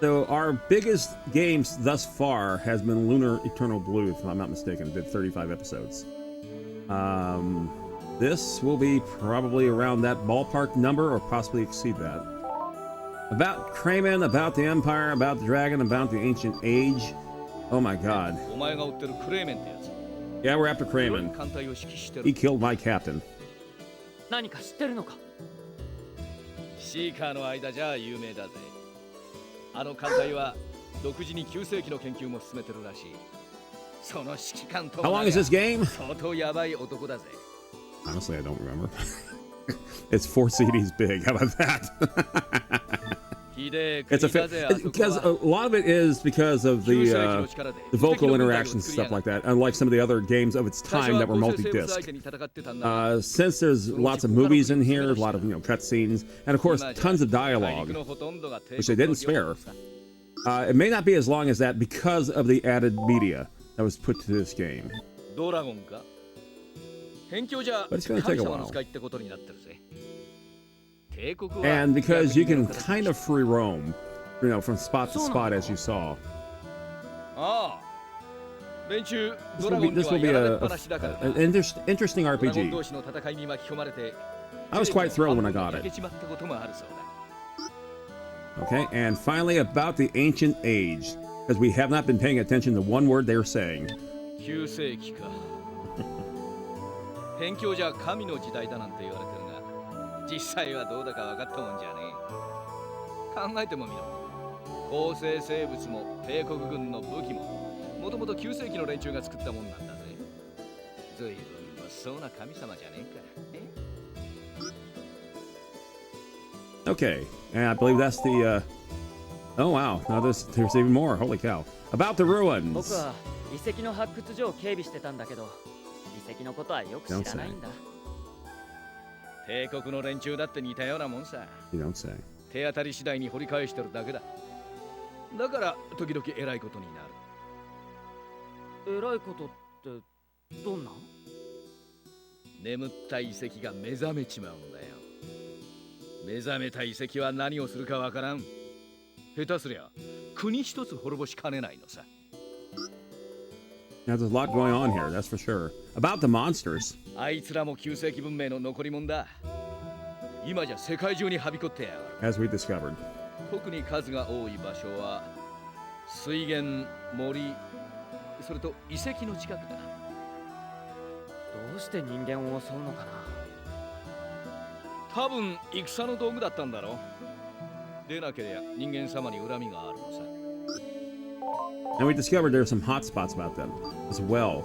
So our biggest games thus far has been Lunar Eternal Blue, if I'm not mistaken. It did 35 episodes. This will be probably around that ballpark number or possibly exceed that. About Kramen, about the Empire, about the Dragon, about the Ancient Age. Oh my god. Yeah, we're after Kramen. He killed my captain. How long is this game? Honestly, I don't remember. It's 4 CDs big. How about that? It's because a lot of it is because of the vocal interactions and stuff like that, unlike some of the other games of its time that were multi-disc. Since there's lots of movies in here, a lot of cutscenes, and of course tons of dialogue, which they didn't spare. It may not be as long as that because of the added media that was put to this game. but it's going to take a while. And because you can kind of free roam, you know, from spot to spot as you saw. This will be an interesting RPG. I was quite thrilled when I got it. Okay, and finally about the ancient age, because we have not been paying attention to one word they're saying. 9世紀か辺境じゃ神の時代だなんて言われてるが実際はどうだか分かったもんじゃねえ考えてもみろ構成生物も帝国軍の武器ももともと9世紀の連中が作ったもんなんだぜ随分物騒な神様じゃねえか Okay, and I believe that's the oh wow, now there's even more. Holy cow. About the ruins. 僕は遺跡の発掘所を警備してたんだけど遺跡のことはよく知らないんだ帝国の連中だって似たようなもんさ You don't say. 手当たり次第に掘り返してるだけだだから時々偉いことになる偉いことってどんな眠った遺跡が目覚めちまうんだよ目覚めた遺跡は何をするかわからん下手すりゃ国一つ滅ぼしかねないのさ Now, there's a lot going on here, that's for sure. About the monsters. あいつらも9世紀文明の残り物だ今じゃ世界中にはびこってやがる As we discovered. 特に数が多い場所は水源、森、それと遺跡の近くだどうして人間を襲うのかな多分戦の道具だったんだろでなければ人間様に恨みがあるのさ And we discovered there are some hot spots about them as well.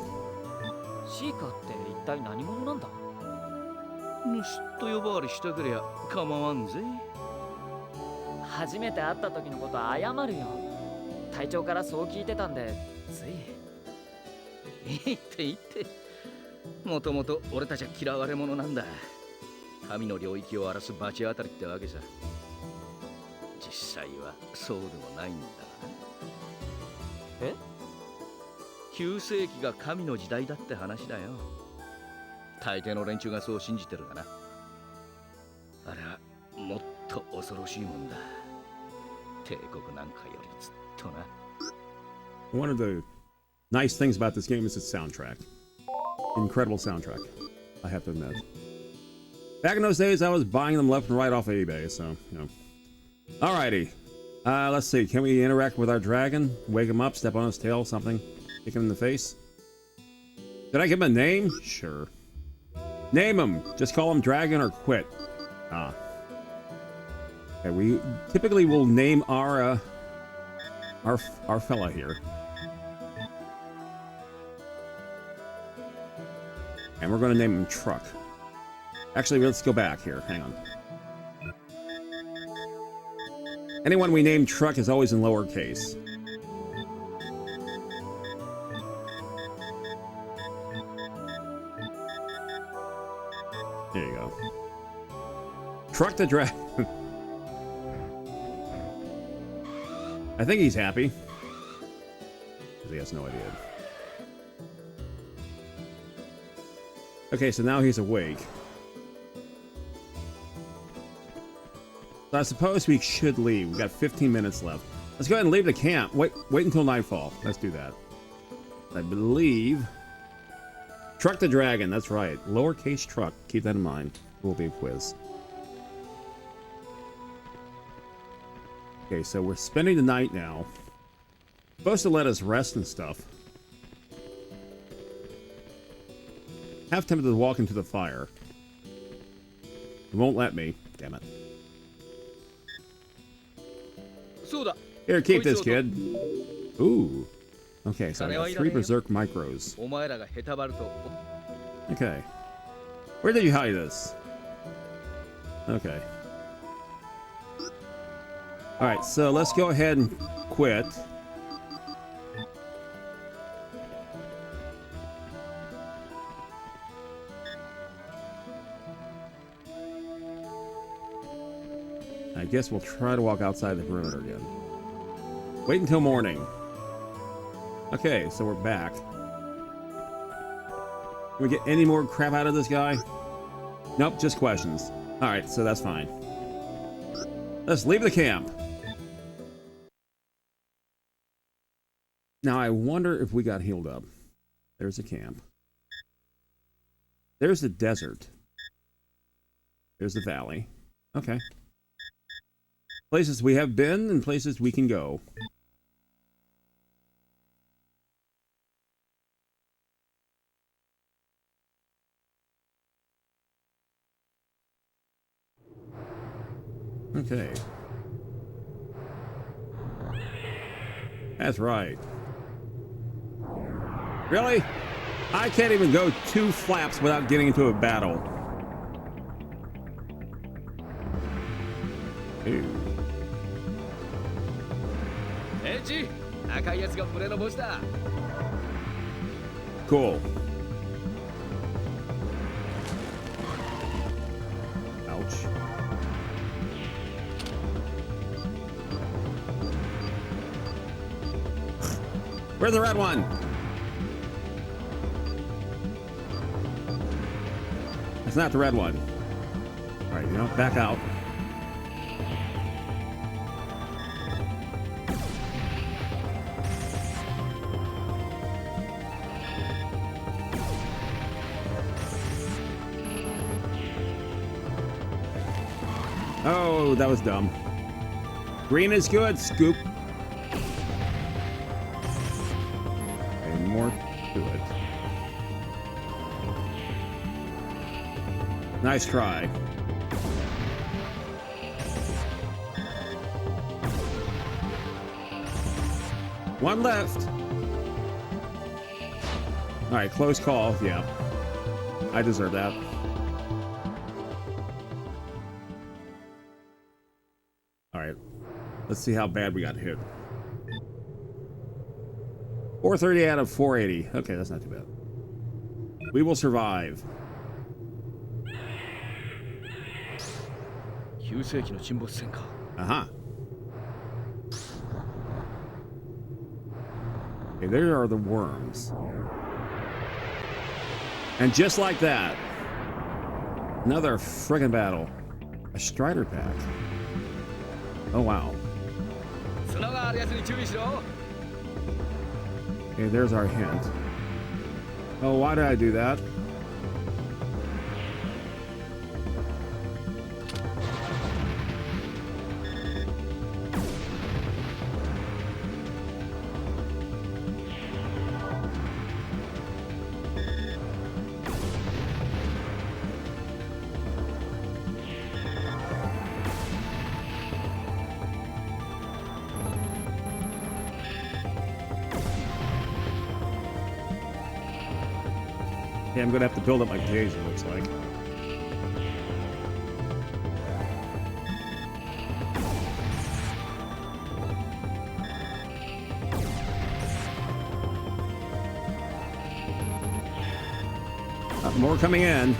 シーカーって一体何者なんだ盗っと呼ばわりしたけりゃ構わんぜ初めて会った時のこと謝るよ隊長からそう聞いてたんでつい言ってもともと俺たちは嫌われ者なんだ神の領域を荒らす罰当たりってわけさ実際はそうでもないんだえ ?9 世紀が神の時代だって話だよ大抵の連中がそう信じてるがなあれはもっと恐ろしいもんだ帝国なんかよりずっとな One of the nice things about this game is its soundtrack. Incredible soundtrack, I have to admit. Back in those days, I was buying them left and right off of eBay, so, you know. Alrighty. Let's see. Can we interact with our dragon? Wake him up, step on his tail, something? Kick him in the face? Did I give him a name? Sure. Name him. Just call him Dragon or quit. Ah. Okay, we typically will name our fella here. And we're going to name him Truck. Actually, let's go back here. Hang on. Anyone we name Truck is always in lowercase. There you go. Truck the Dragon. I think he's happy. Because he has no idea. Okay, so now he's awake. So I suppose we should leave. We've got 15 minutes left. Let's go ahead and leave the camp. Wait until nightfall. Let's do that. I believe... Truck the Dragon, that's right. Lowercase truck. Keep that in mind. It will be a quiz. Okay, so we're spending the night now. Supposed to let us rest and stuff. Half tempted to walk into the fire. It won't let me. Damn it. Here, keep this, kid. Ooh. Okay, so I got 3 Berserk Micros. Okay. Where did you hide this? Okay. Alright, so let's go ahead and quit. I guess we'll try to walk outside the perimeter again. Wait until morning. Okay, so we're back. we get any more crap out of this guy? Nope, just questions. Alright, so that's fine. Let's leave the camp. Now I wonder if we got healed up. There's a camp. There's the desert. There's the valley. Okay. Places we have been and places we can go. Okay. That's right. Really? I can't even go 2 flaps without getting into a battle. Ew. Edgy, 赤いやつが群れのボスだ。Cool. Ouch. Where's the red one? It's not the red one. All right, you know, back out. Oh, that was dumb. Green is good, Scoop. And more to it. Nice try. One left. All right, close call. Yeah, I deserve that. All right, let's see how bad we got hit. 430 out of 480. Okay, that's not too bad. We will survive. 9世紀の沈没船か。Uh-huh. Okay, there are the worms. And just like that, another friggin' battle. A Strider pack. Oh, wow. Okay, there's our hint. Oh, why did I do that? Yeah, I'm gonna have to build up my gauge, it looks like. More coming in.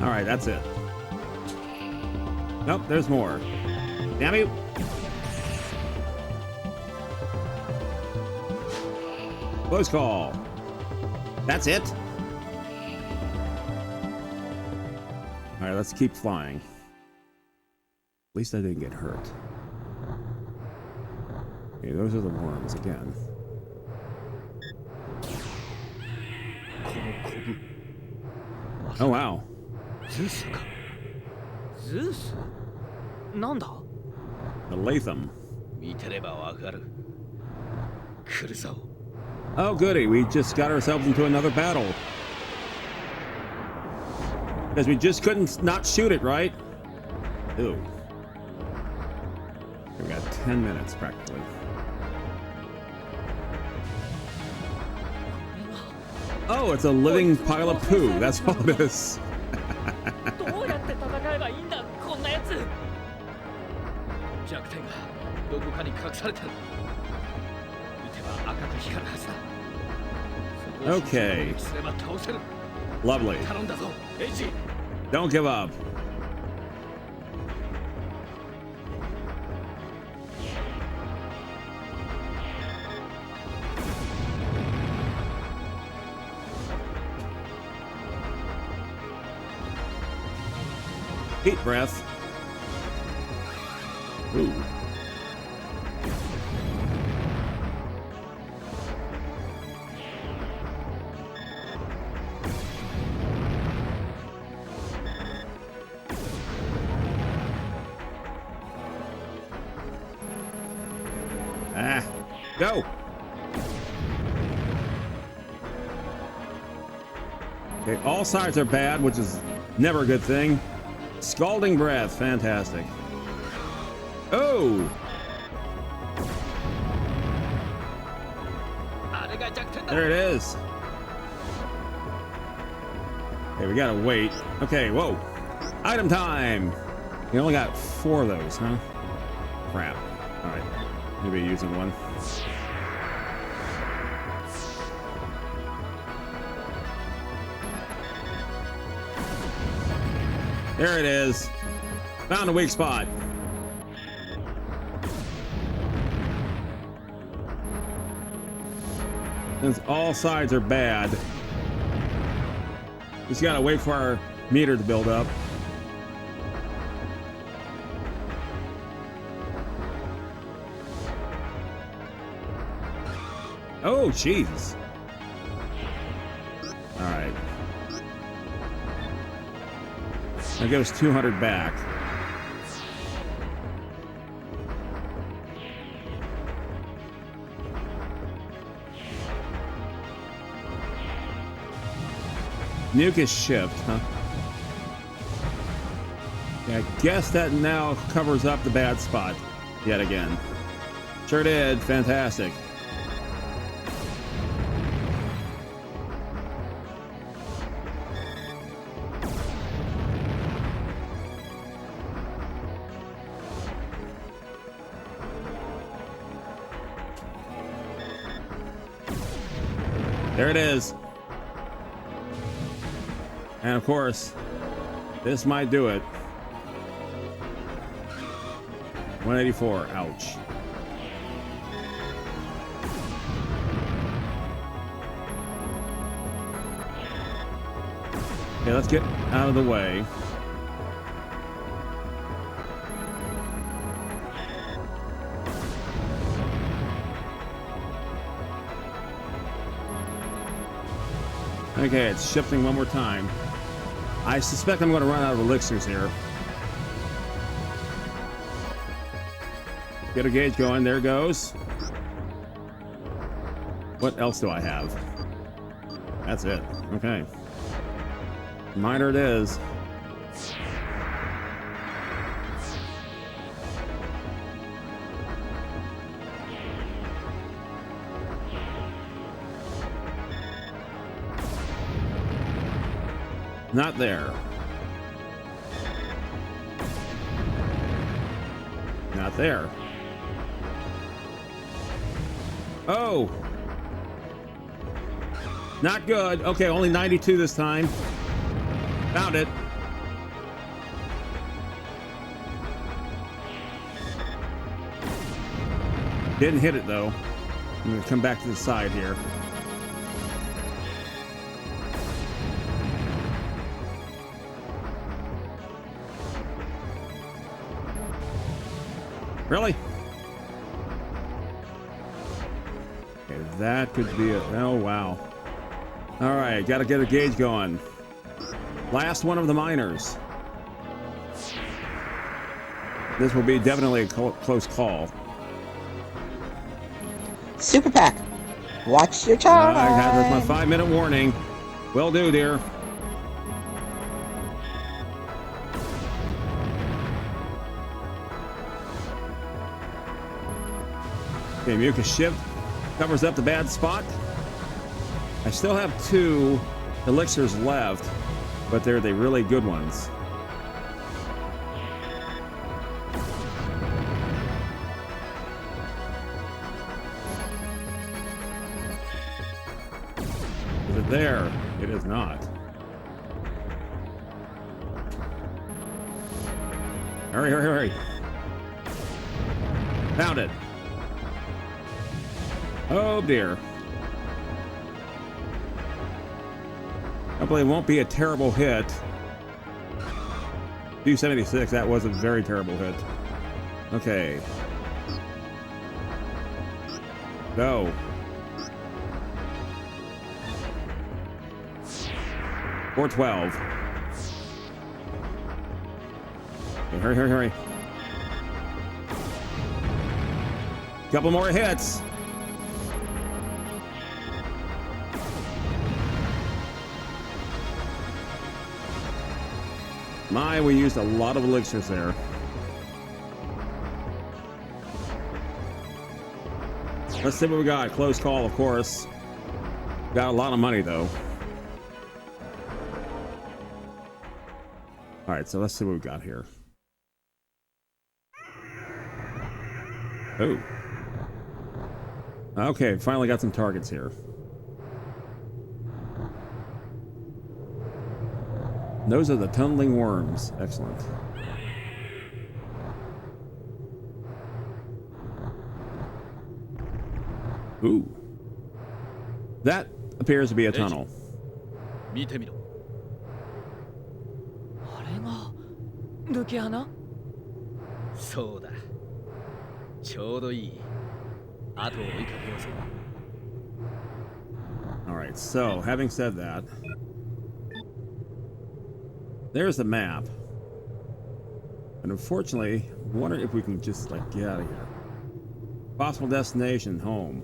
All right, that's it. Nope, there's more. Damn you. Close call. That's it. All right, let's keep flying. At least I didn't get hurt. Okay, those are the worms again. Oh wow. Zeus? Zeus? なんだ? The Latham. 見てればわかる。来るぞ。 Oh goody, we just got ourselves into another battle. Because we just couldn't not shoot it, right? Ew. We got 10 minutes practically. Oh, it's a living pile of poo. That's all it is. どうやって戦えばいいんだ、こんなやつ。弱点がどこかに隠されてる。 Okay. Lovely. Don't give up. Heat breath. Ooh. Ah, go. Okay, all sides are bad, which is never a good thing. Scalding breath, fantastic. Oh! There it is. Okay, we gotta wait. Okay, whoa. Item time! We only got 4 of those, huh? Crap. Alright. Maybe using one. There it is. Found a weak spot. Since all sides are bad, just gotta wait for our meter to build up. Oh, jeez. All right. That goes 200 back. Mucus shift, huh? Yeah, I guess that now covers up the bad spot yet again. Sure did. Fantastic. There it is. And of course, this might do it. 184. Ouch. Okay, let's get out of the way. Okay, it's shifting one more time. I suspect I'm going to run out of elixirs here. Get a gauge going. There goes. What else do I have? That's it. Okay. Miner it is. Not there. Not there. Oh! Not good. Okay, only 92 this time. Found it. Didn't hit it though. I'm gonna come back to the side here. Really? Okay, that could be it. Oh, wow. All right, gotta get a gauge going. Last one of the miners. This will be definitely a close call. Super Pack, watch your time. That's my 5-minute warning. Will do, dear. Okay, Mucus shift covers up the bad spot. I still have 2 elixirs left, but they're the really good ones. Is it there? It is not. Hurry, hurry, hurry. Found it. Oh dear. Hopefully it won't be a terrible hit. 276. That was a very terrible hit. Okay. Go. Or 12. Okay, hurry, hurry, hurry. Couple more hits. My, we used a lot of elixirs there. Let's see what we got. Close call, of course. Got a lot of money, though. All right, so let's see what we got here. Oh. Okay, finally got some targets here. Those are the tunneling worms. Excellent. Ooh. That appears to be a tunnel. 見てみろ。あれが抜け穴？そうだ。ちょうどいい。後を追いかけようぜ。All right, so having said that, there's the map. And unfortunately, I wonder if we can just like get out of here. Possible destination, home.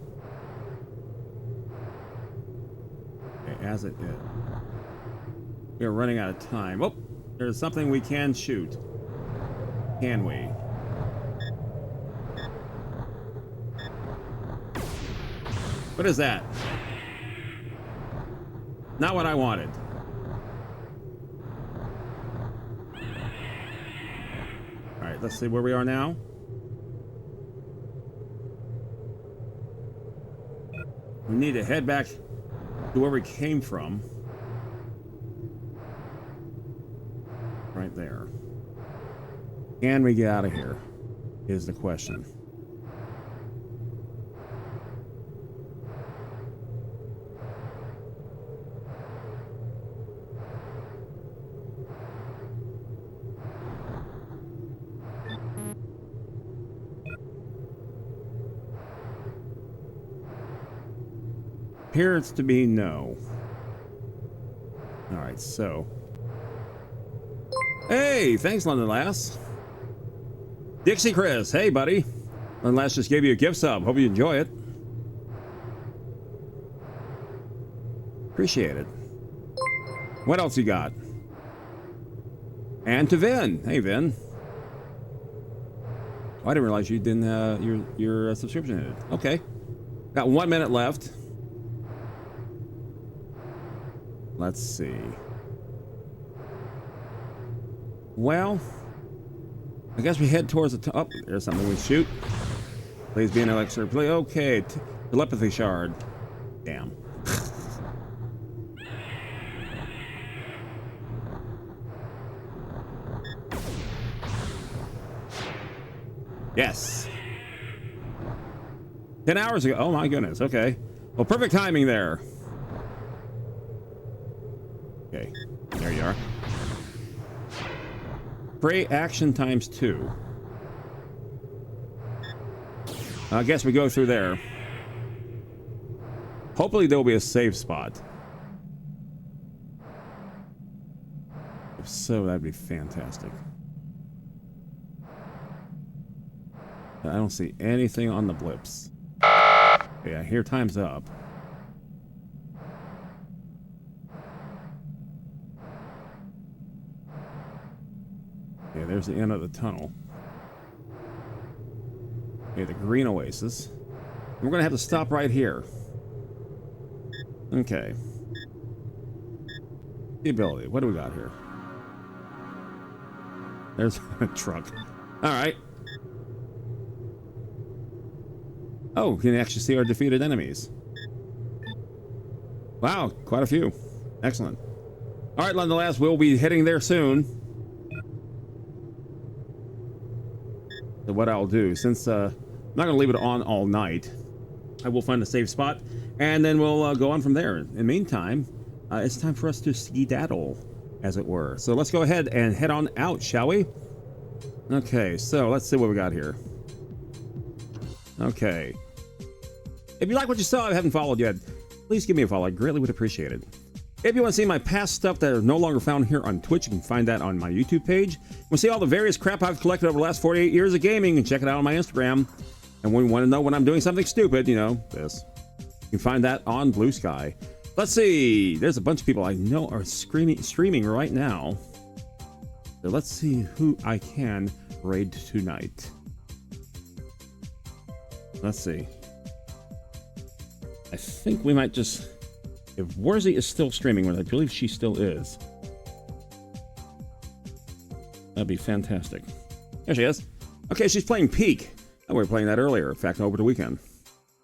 Okay, as it is. We are running out of time. Oh, there's something we can shoot. Can we? What is that? Not what I wanted. All right, let's see where we are now. We need to head back to where we came from. Right there. Can we get out of here? Is the question. Appears to be no. All right, so. Hey, thanks, London Lass. Dixie Chris, hey, buddy. London Lass just gave you a gift sub. Hope you enjoy it. Appreciate it. What else you got? And to Vin. Hey, Vin. Oh, I didn't realize you didn't. Your subscription ended. Okay. Got 1 minute left. Let's see. Well, I guess we head towards the top. Oh, there's something we shoot. Please be an elixir. Play. Okay. Telepathy shard. Damn. Yes. 10 hours ago. Oh my goodness. Okay. Well, perfect timing there. Okay, there you are. Pray action times 2. I guess we go through there. Hopefully there'll be a save spot. If so, that'd be fantastic. I don't see anything on the blips. Yeah, here time's up. Okay, there's the end of the tunnel. Okay, the green oasis. We're gonna have to stop right here. Okay. The ability. What do we got here? There's a truck. All right. Oh, we can actually see our defeated enemies. Wow, quite a few. Excellent. All right, London Lass, we'll be heading there soon. So what I'll do, since I'm not going to leave it on all night, I will find a safe spot, and then we'll go on from there. In the meantime, it's time for us to skedaddle. as it were. So let's go ahead and head on out, shall we? Okay, so let's see what we got here. Okay. If you like what you saw and haven't followed yet, please give me a follow. I greatly would appreciate it. If you want to see my past stuff that are no longer found here on Twitch, you can find that on my YouTube page. You want to see all the various crap I've collected over the last 48 years of gaming, and check it out on my Instagram. And when you want to know when I'm doing something stupid, you know, this. You can find that on Blue Sky. Let's see. There's a bunch of people I know are streaming right now. So let's see who I can raid tonight. Let's see. I think we might just... If Warzy is still streaming, which I believe she still is, that'd be fantastic. There she is. Okay, she's playing Peak. Oh, we were playing that earlier. In fact, over the weekend.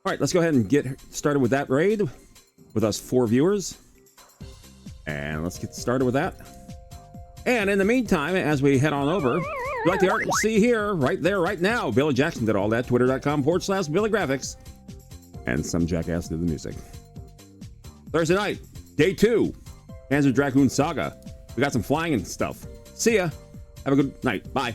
All right, let's go ahead and get started with that raid with us 4 viewers. And let's get started with that. And in the meantime, as we head on over, if you like the art you see here, right there, right now, Billy Jackson did all that. Twitter.com/BillyGraphics. And some jackass did the music. Thursday night, day 2, Panzer Dragoon Saga. We got some flying and stuff. See ya. Have a good night. Bye.